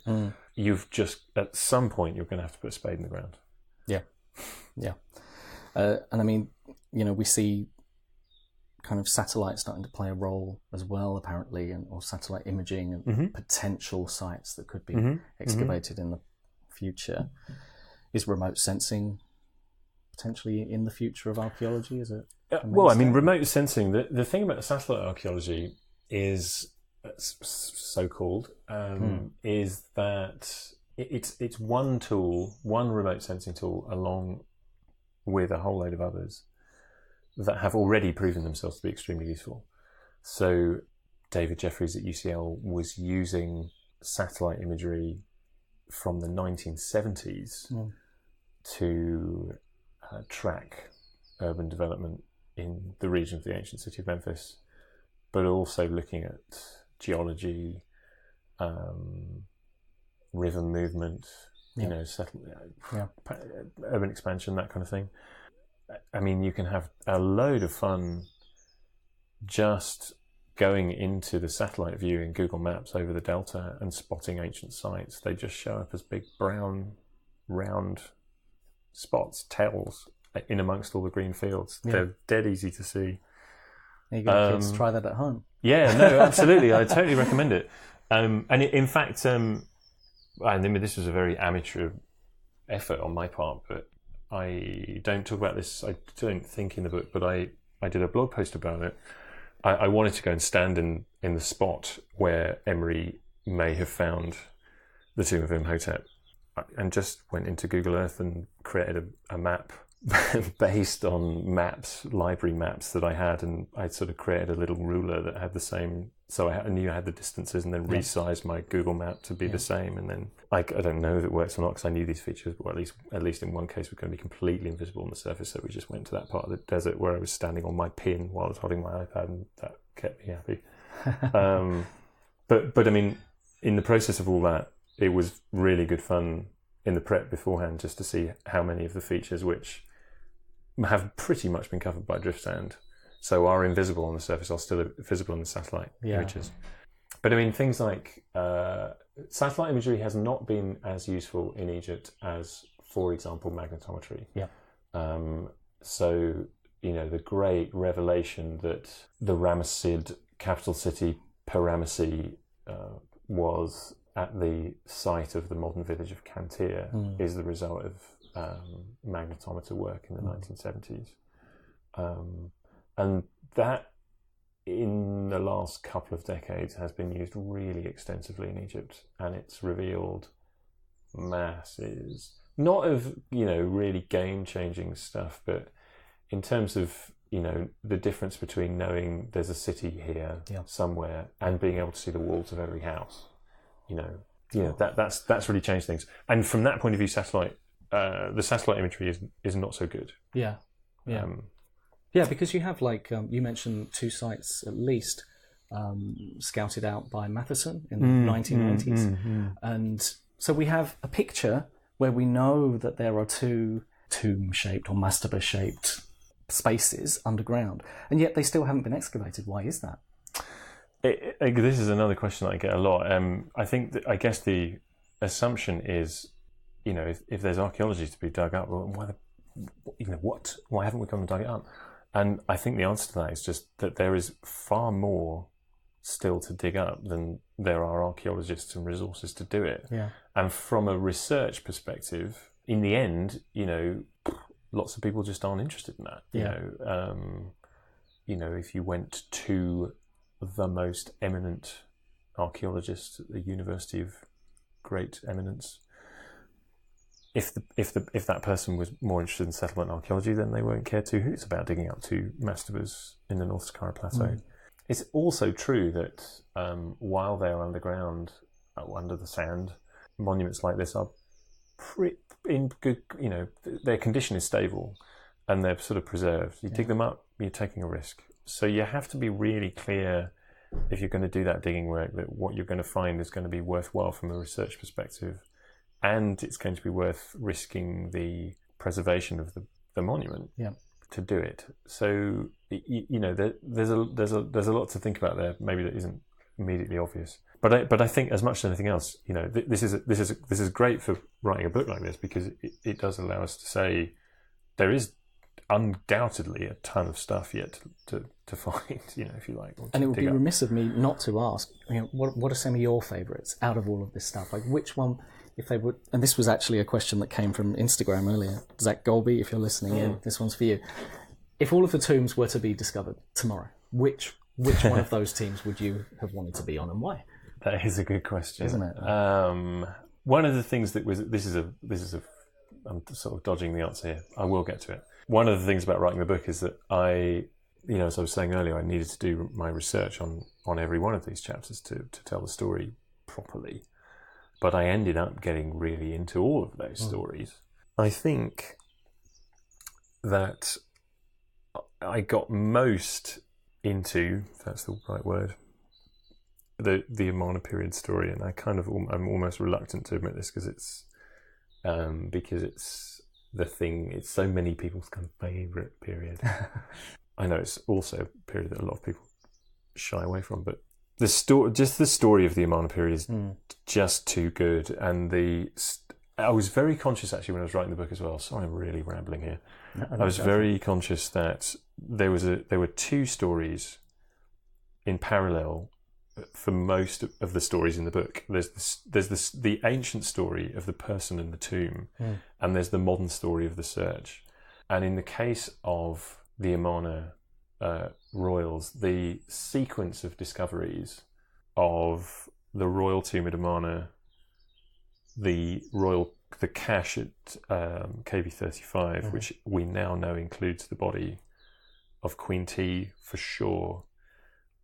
you've just, at some point, you're going to have to put a spade in the ground. Yeah. And I mean, we see kind of satellites starting to play a role as well, apparently, or satellite imaging and potential sites that could be excavated in the future. Is remote sensing potentially in the future of archaeology? Is it? Well, I mean, remote sensing, the thing about satellite archaeology is, so-called, is that it's one tool, one remote sensing tool, along with a whole load of others that have already proven themselves to be extremely useful. So David Jeffries at UCL was using satellite imagery from the 1970s to track urban development in the region of the ancient city of Memphis, but also looking at geology, river movement, urban expansion, that kind of thing. I mean, you can have a load of fun just going into the satellite view in Google Maps over the Delta and spotting ancient sites. They just show up as big brown, round spots, tells, in amongst all the green fields. Yeah. They're dead easy to see. There you go, kids. Try that at home. Yeah, no, absolutely. I totally recommend it. And in fact, I mean, this was a very amateur effort on my part, but I don't talk about this, I don't think, in the book, but I did a blog post about it. I wanted to go and stand in the spot where Emery may have found the tomb of Imhotep, and just went into Google Earth and created a map based on library maps that I had, and I sort of created a little ruler that had the same, so I knew I had the distances, and then resized my Google map to be the same. And then I don't know if it works or not, because I knew these features, or at least in one case, were going to be completely invisible on the surface. So we just went to that part of the desert where I was standing on my pin while I was holding my iPad, and that kept me happy. But I mean, in the process of all that, it was really good fun in the prep beforehand, just to see how many of the features which have pretty much been covered by drift sand, so are invisible on the surface, are still visible in the satellite images. But I mean, things like satellite imagery has not been as useful in Egypt as, for example, magnetometry. So, the great revelation that the Ramessid capital city, Paramessi, was at the site of the modern village of Cantir is the result of magnetometer work in the 1970s. And that, in the last couple of decades, has been used really extensively in Egypt, and it's revealed masses, not of, really game-changing stuff, but in terms of, the difference between knowing there's a city here somewhere and being able to see the walls of every house. That's really changed things. And from that point of view, the satellite imagery is not so good. Because you have, you mentioned 2 sites at least scouted out by Matheson in the 1990s. And so we have a picture where we know that there are 2 tomb-shaped or mastaba-shaped spaces underground, and yet they still haven't been excavated. Why is that? This is another question that I get a lot. I guess the assumption is, if there's archaeology to be dug up, well, why haven't we gone and dug it up? And I think the answer to that is just that there is far more still to dig up than there are archaeologists and resources to do it. And from a research perspective, in the end, lots of people just aren't interested in that. If you went to the most eminent archaeologist at the University of Great Eminence if that person was more interested in settlement archaeology, then they won't care two hoots about digging up two mastabas in the North Saqqara Plateau. It's also true that while they're underground, under the sand, monuments like this are in good, their condition is stable and they're sort of preserved. You dig them up, you're taking a risk. So you have to be really clear, if you're going to do that digging work, that what you're going to find is going to be worthwhile from a research perspective, and it's going to be worth risking the preservation of the monument to do it. So there's a lot to think about there, maybe that isn't immediately obvious. But I think, as much as anything else, this is great for writing a book like this, because it does allow us to say there is undoubtedly a ton of stuff yet to find, if you like. And it would be remiss of me not to ask, what are some of your favourites out of all of this stuff? Like, which one, if they would, and this was actually a question that came from Instagram earlier. Zach Golby, if you're listening in, this one's for you. If all of the tombs were to be discovered tomorrow, which one of those teams would you have wanted to be on, and why? That is a good question, isn't it? One of the things that was I'm sort of dodging the answer here. I will get to it. One of the things about writing the book is that as I was saying earlier, I needed to do my research on every one of these chapters to tell the story properly. But I ended up getting really into all of those stories. I think that I got most into, if that's the right word, the Amarna period story, and I'm almost reluctant to admit this because it's the thing. It's so many people's kind of favourite period. I know it's also a period that a lot of people shy away from, but the story of the Amarna period is just too good. And I was very conscious, actually, when I was writing the book as well. Sorry, I'm really rambling here. I was very conscious that there were two stories in parallel for most of the stories in the book. There's the ancient story of the person in the tomb, and there's the modern story of the search. And in the case of the Amarna royals, the sequence of discoveries of the royal tomb at Amarna, the cache at KV35, which we now know includes the body of Queen T for sure,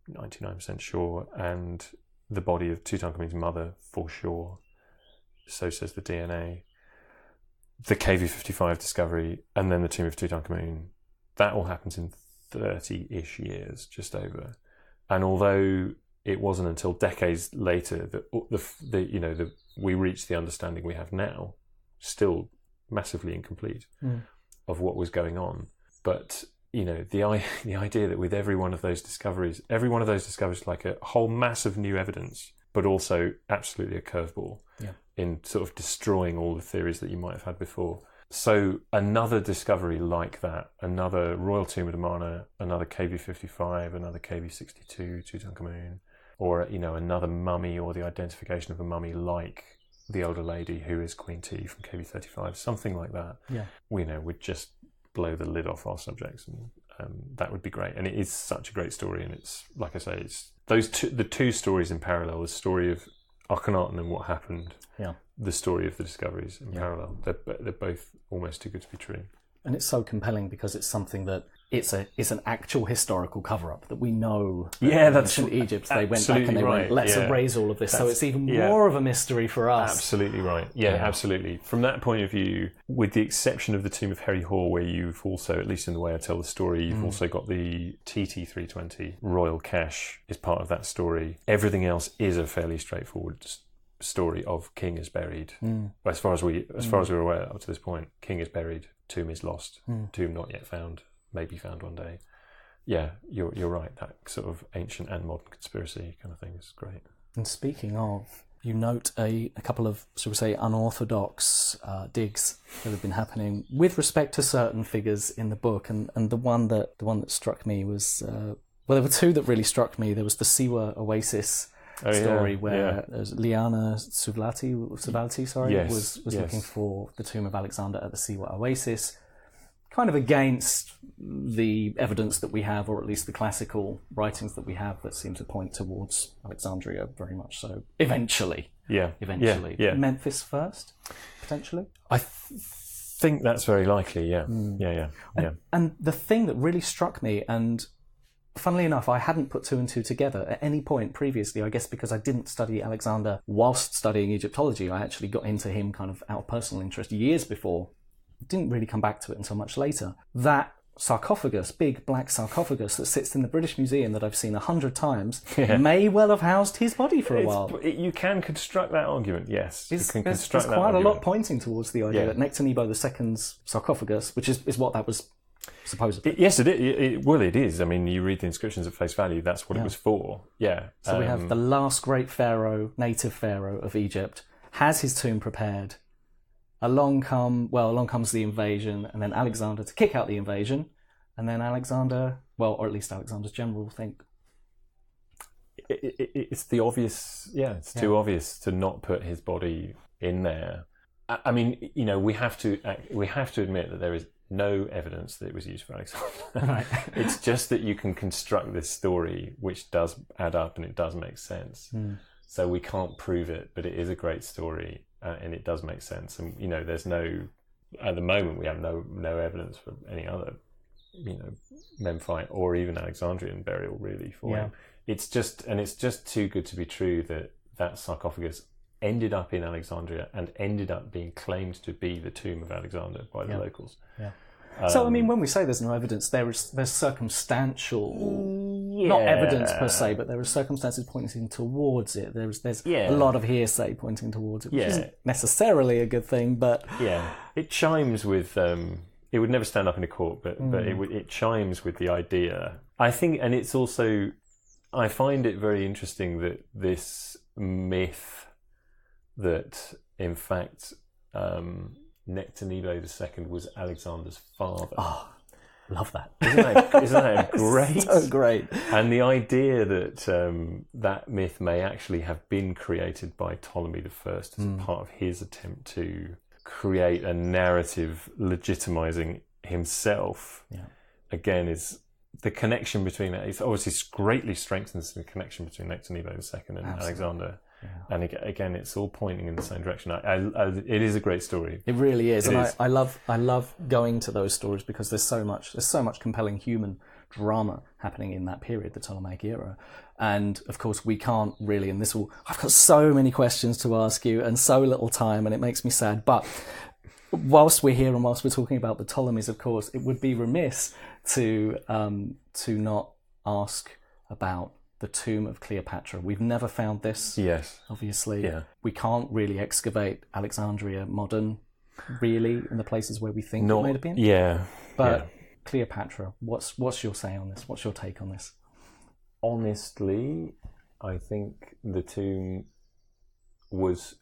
99% sure, and the body of Tutankhamun's mother for sure, so says the DNA, the KV55 discovery, and then the tomb of Tutankhamun. That all happens in 30-ish years, just over. And although it wasn't until decades later that we reached the understanding we have now, still massively incomplete, of what was going on. But the idea that with every one of those discoveries like a whole mass of new evidence, but also absolutely a curveball in sort of destroying all the theories that you might have had before. So another discovery like that, another royal tomb at Amarna, another KV55, another KV62, Tutankhamun, or another mummy, or the identification of a mummy like the older lady who is Queen T from KV35, something like that. Would just blow the lid off our subjects, and that would be great. And it is such a great story, and it's, like I say, it's the two stories in parallel: the story of Akhenaten and what happened, the story of the discoveries in parallel. They're both almost too good to be true. And it's so compelling because it's something that it's an actual historical cover-up that we know. That's ancient Egypt. They went back and they went, let's erase all of this. So it's even more of a mystery for us. Absolutely right. Absolutely. From that point of view, with the exception of the tomb of Herihor, where you've also, at least in the way I tell the story, you've also got the TT320 royal cache is part of that story. Everything else is a fairly straightforward story of king is buried. As far as we're aware up to this point, king is buried, tomb is lost, tomb not yet found, maybe found one day. You're right, that sort of ancient and modern conspiracy kind of thing is great. And speaking of, you note a couple of, shall we say, unorthodox digs that have been happening with respect to certain figures in the book, and the one that struck me was there were two that really struck me. There was the Siwa Oasis story where Liana Suvlati was looking for the tomb of Alexander at the Siwa Oasis, kind of against the evidence that we have, or at least the classical writings that we have that seem to point towards Alexandria very much so. Eventually. Eventually. Yeah. Memphis first, potentially? I think that's very likely, yeah. Yeah. And the thing that really struck me, and funnily enough, I hadn't put two and two together at any point previously, I guess because I didn't study Alexander whilst studying Egyptology. I actually got into him kind of out of personal interest years before. Didn't really come back to it until much later. That sarcophagus, big black sarcophagus that sits in the British Museum that I've seen 100 times, may well have housed his body for a while. You can construct that argument, yes. There's quite a lot pointing towards the idea that Nectanebo II's sarcophagus, which is what that was supposedly. Yes, it is. Well, it is. I mean, you read the inscriptions at face value, that's what it was for. Yeah. So we have the last great pharaoh, native pharaoh of Egypt, has his tomb prepared. Along comes the invasion, and then Alexander to kick out the invasion, and then Alexander, or at least Alexander's general, think it's the obvious. Yeah, it's too obvious to not put his body in there. I mean, we have to admit that there is no evidence that it was used for Alexander. Right. It's just that you can construct this story which does add up and it does make sense. So we can't prove it, but it is a great story. And it does make sense, and there's at the moment we have no evidence for any other, Memphite or even Alexandrian burial really for him. It's just too good to be true that sarcophagus ended up in Alexandria and ended up being claimed to be the tomb of Alexander by the locals. Yeah. So I mean, when we say there's no evidence, there's circumstantial, not evidence per se, but there are circumstances pointing towards it. There's a lot of hearsay pointing towards it, which isn't necessarily a good thing, but it chimes with. It would never stand up in a court, but it chimes with the idea. I think, and it's also, I find it very interesting that this myth that in fact. Nectanebo II was Alexander's father. Oh, love that. Isn't that great? So great. And the idea that that myth may actually have been created by Ptolemy I as part of his attempt to create a narrative legitimizing himself, again, is the connection between that. It obviously greatly strengthens the connection between Nectanebo II and Alexander. Yeah. And again, it's all pointing in the same direction. It is a great story. It really is, I love going to those stories because there's so much compelling human drama happening in that period, the Ptolemaic era. And of course, we can't really. And I've got so many questions to ask you, and so little time, and it makes me sad. But whilst we're here and whilst we're talking about the Ptolemies, of course, it would be remiss to not ask about the tomb of Cleopatra. We've never found this. Yes. Obviously. Yeah. We can't really excavate Alexandria modern, really, in the places where we think it may have been. Yeah. But Cleopatra, what's your say on this? What's your take on this? Honestly, I think the tomb was...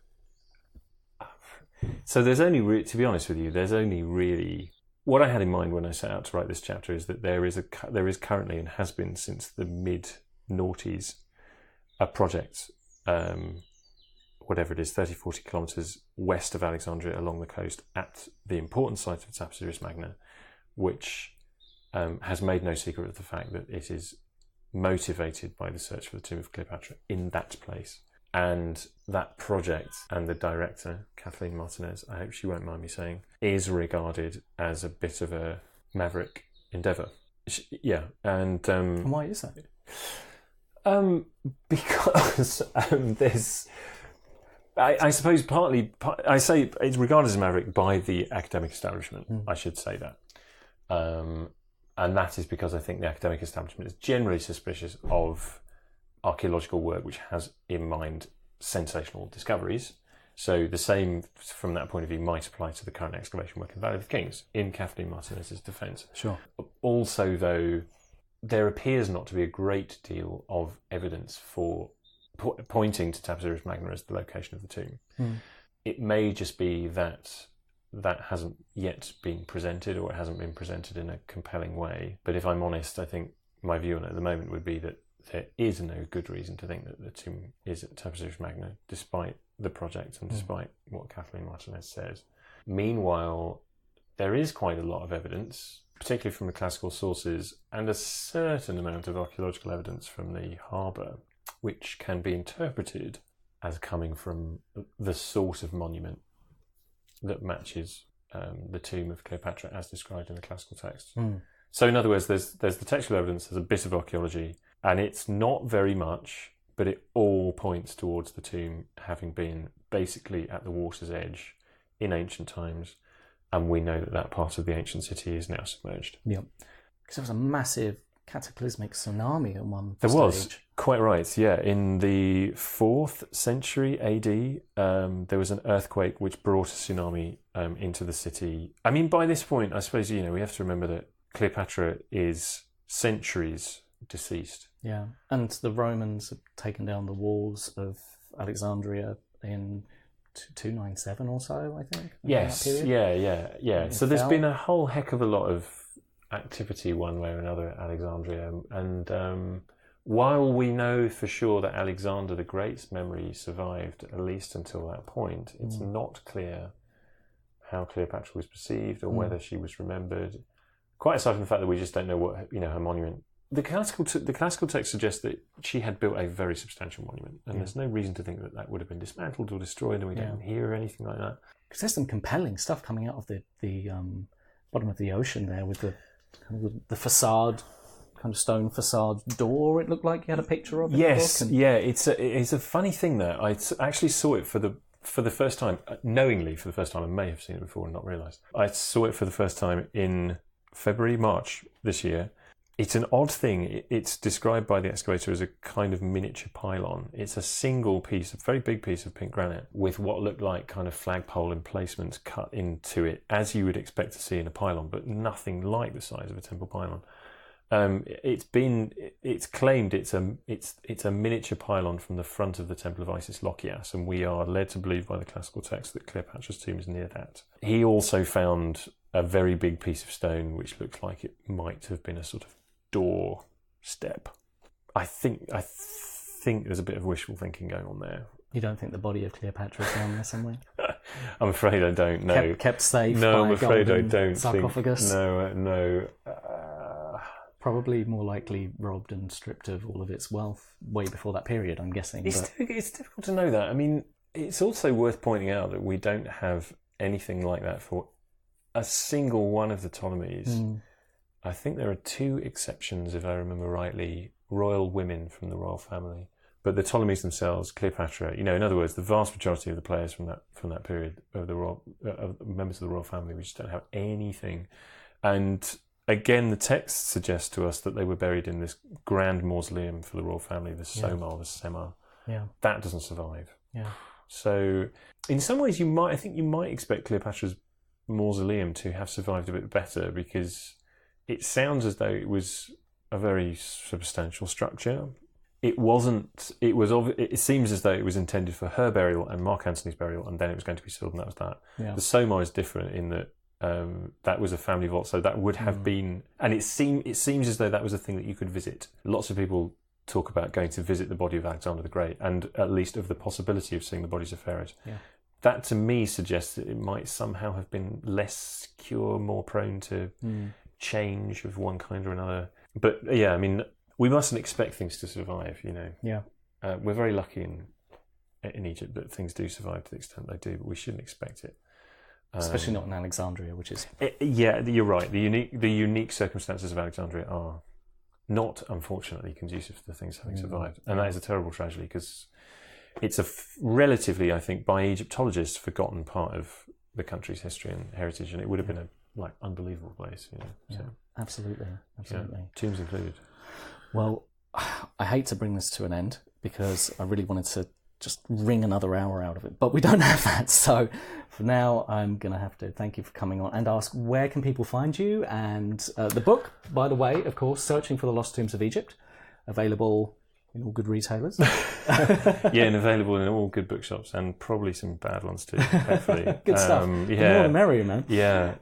So there's only, to be honest with you, there's only really... What I had in mind when I set out to write this chapter is that there is currently, and has been since the mid-noughties, a project, whatever it is, 30, 40 kilometres west of Alexandria along the coast at the important site of Taposiris Magna, which has made no secret of the fact that it is motivated by the search for the tomb of Cleopatra in that place. And that project and the director, Kathleen Martinez, I hope she won't mind me saying, is regarded as a bit of a maverick endeavour. And why is that? Because there's, I suppose partly, I say it's regarded as a maverick by the academic establishment, I should say that. And that is because I think the academic establishment is generally suspicious of archaeological work which has in mind sensational discoveries. So the same, from that point of view, might apply to the current excavation work in the Valley of the Kings, in Kathleen Martinez's defence. Sure. Also, though, there appears not to be a great deal of evidence for pointing to Taposiris Magna as the location of the tomb. It may just be that hasn't yet been presented, or it hasn't been presented in a compelling way. But if I'm honest, I think my view on it at the moment would be that there is no good reason to think that the tomb is at Taposiris Magna, despite the project and despite what Kathleen Martinez says. Meanwhile, there is quite a lot of evidence, particularly from the classical sources, and a certain amount of archaeological evidence from the harbour, which can be interpreted as coming from the sort of monument that matches the tomb of Cleopatra as described in the classical texts. So in other words, there's the textual evidence, there's a bit of archaeology, and it's not very much, but it all points towards the tomb having been basically at the water's edge in ancient times, and we know that part of the ancient city is now submerged. Yeah, because there was a massive cataclysmic tsunami at one There stage. was, quite right, yeah. In the 4th century AD, there was an earthquake which brought a tsunami into the city. I mean, by this point, I suppose, we have to remember that Cleopatra is centuries deceased. Yeah, and the Romans had taken down the walls of Alexandria in 297 or so, I think. Yes, yeah. So there's been a whole heck of a lot of activity one way or another at Alexandria, and while we know for sure that Alexander the Great's memory survived at least until that point, it's not clear how Cleopatra was perceived or whether she was remembered. Quite aside from the fact that we just don't know what her monument. The classical text suggests that she had built a very substantial monument, and there's no reason to think that would have been dismantled or destroyed, and we don't hear anything like that. Because there's some compelling stuff coming out of the bottom of the ocean there with the facade, kind of stone facade door. It looked like you had a picture of it. Yes, it's a funny thing there. I actually saw it for the first time, knowingly for the first time. I may have seen it before and not realised. I saw it for the first time in March this year. It's an odd thing. It's described by the excavator as a kind of miniature pylon. It's a single piece, a very big piece of pink granite with what looked like kind of flagpole emplacements cut into it, as you would expect to see in a pylon, but nothing like the size of a temple pylon. It's claimed it's a miniature pylon from the front of the Temple of Isis Lochias, and we are led to believe by the classical text that Cleopatra's tomb is near that. He also found a very big piece of stone which looked like it might have been a sort of door step. I think there's a bit of wishful thinking going on there. You don't think the body of Cleopatra is down there somewhere? I'm afraid I don't know. Kept safe. No, by I'm afraid I don't sarcophagus. think. No. Probably more likely robbed and stripped of all of its wealth way before that period, I'm guessing. It's difficult to know that. I mean, it's also worth pointing out that we don't have anything like that for a single one of the Ptolemies. I think there are 2 exceptions, if I remember rightly, royal women from the royal family. But the Ptolemies themselves, Cleopatra, in other words, the vast majority of the players from that period of the members of the royal family, we just don't have anything. And again, the text suggests to us that they were buried in this grand mausoleum for the royal family, the Soma, the Sema. Yeah. That doesn't survive. Yeah. So, in some ways, you might expect Cleopatra's mausoleum to have survived a bit better, because it sounds as though it was a very substantial structure. It wasn't. It seems as though it was intended for her burial and Mark Antony's burial, and then it was going to be sealed, and that was that. Yeah. The Soma is different in that that was a family vault, so that would have been. And it seems as though that was a thing that you could visit. Lots of people talk about going to visit the body of Alexander the Great, and at least of the possibility of seeing the bodies of pharaohs. Yeah. That to me suggests that it might somehow have been less secure, more prone to change of one kind or another. But yeah, I mean, we mustn't expect things to survive, Yeah. We're very lucky in Egypt that things do survive to the extent they do, but we shouldn't expect it. Especially not in Alexandria, which is... Yeah, you're right. The unique circumstances of Alexandria are not, unfortunately, conducive to the things having survived. And that is a terrible tragedy, because it's a relatively, I think, by Egyptologists, forgotten part of the country's history and heritage, and it would have been a unbelievable place. So, absolutely. Yeah, tombs included. Well, I hate to bring this to an end, because I really wanted to just wring another hour out of it, but we don't have that. So for now, I'm going to have to thank you for coming on and ask, where can people find you? And the book, by the way, of course, Searching for the Lost Tombs of Egypt, available in all good retailers. Yeah, and available in all good bookshops, and probably some bad ones too, hopefully. Good stuff. The more the merrier, man. Yeah.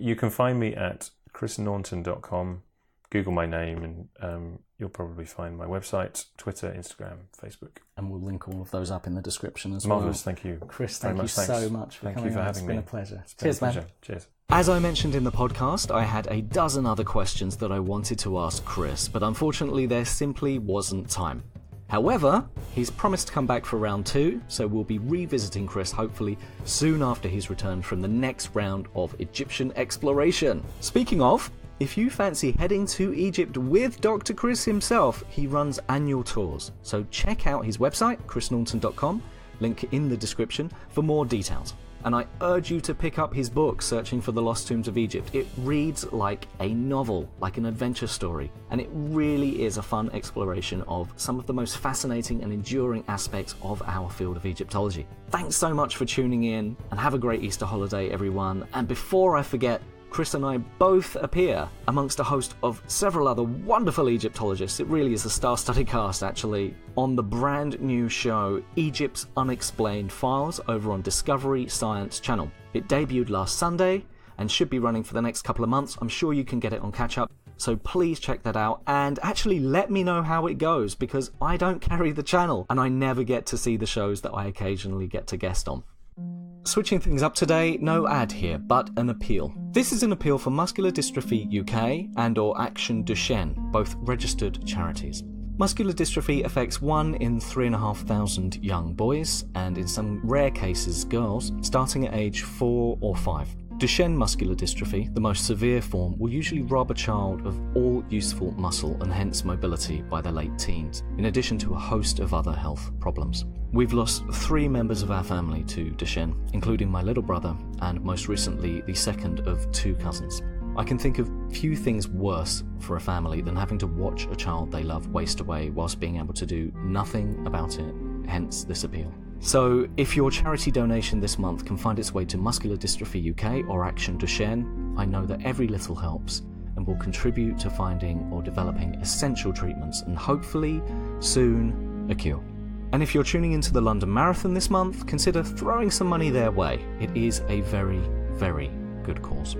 You can find me at chrisnaunton.com. Google my name, and you'll probably find my website, Twitter, Instagram, Facebook. And we'll link all of those up in the description as well. Marvellous, thank you. Chris, thank you so much for coming on. It's been a pleasure. Cheers, man. Cheers. As I mentioned in the podcast, I had a dozen other questions that I wanted to ask Chris, but unfortunately there simply wasn't time. However, he's promised to come back for round 2, so we'll be revisiting Chris hopefully soon after his return from the next round of Egyptian exploration. Speaking of, if you fancy heading to Egypt with Dr. Chris himself, he runs annual tours, so check out his website, chrisnaunton.com, link in the description, for more details. And I urge you to pick up his book, Searching for the Lost Tombs of Egypt. It reads like a novel, like an adventure story, and it really is a fun exploration of some of the most fascinating and enduring aspects of our field of Egyptology. Thanks so much for tuning in, and have a great Easter holiday, everyone. And before I forget, Chris and I both appear amongst a host of several other wonderful Egyptologists. It really is a star-studded cast, actually, on the brand new show Egypt's Unexplained Files over on Discovery Science Channel. It debuted last Sunday and should be running for the next couple of months. I'm sure you can get it on catch-up, so please check that out and actually let me know how it goes, because I don't carry the channel and I never get to see the shows that I occasionally get to guest on. Switching things up today, no ad here, but an appeal. This is an appeal for Muscular Dystrophy UK and or Action Duchenne, both registered charities. Muscular dystrophy affects 1 in 3,500 young boys, and in some rare cases girls, starting at age 4 or 5. Duchenne muscular dystrophy, the most severe form, will usually rob a child of all useful muscle and hence mobility by their late teens, in addition to a host of other health problems. We've lost 3 members of our family to Duchenne, including my little brother and most recently the second of 2 cousins. I can think of few things worse for a family than having to watch a child they love waste away whilst being able to do nothing about it, hence this appeal. So, if your charity donation this month can find its way to Muscular Dystrophy UK or Action Duchenne, I know that every little helps and will contribute to finding or developing essential treatments and hopefully, soon, a cure. And if you're tuning into the London Marathon this month, consider throwing some money their way. It is a very, very good cause.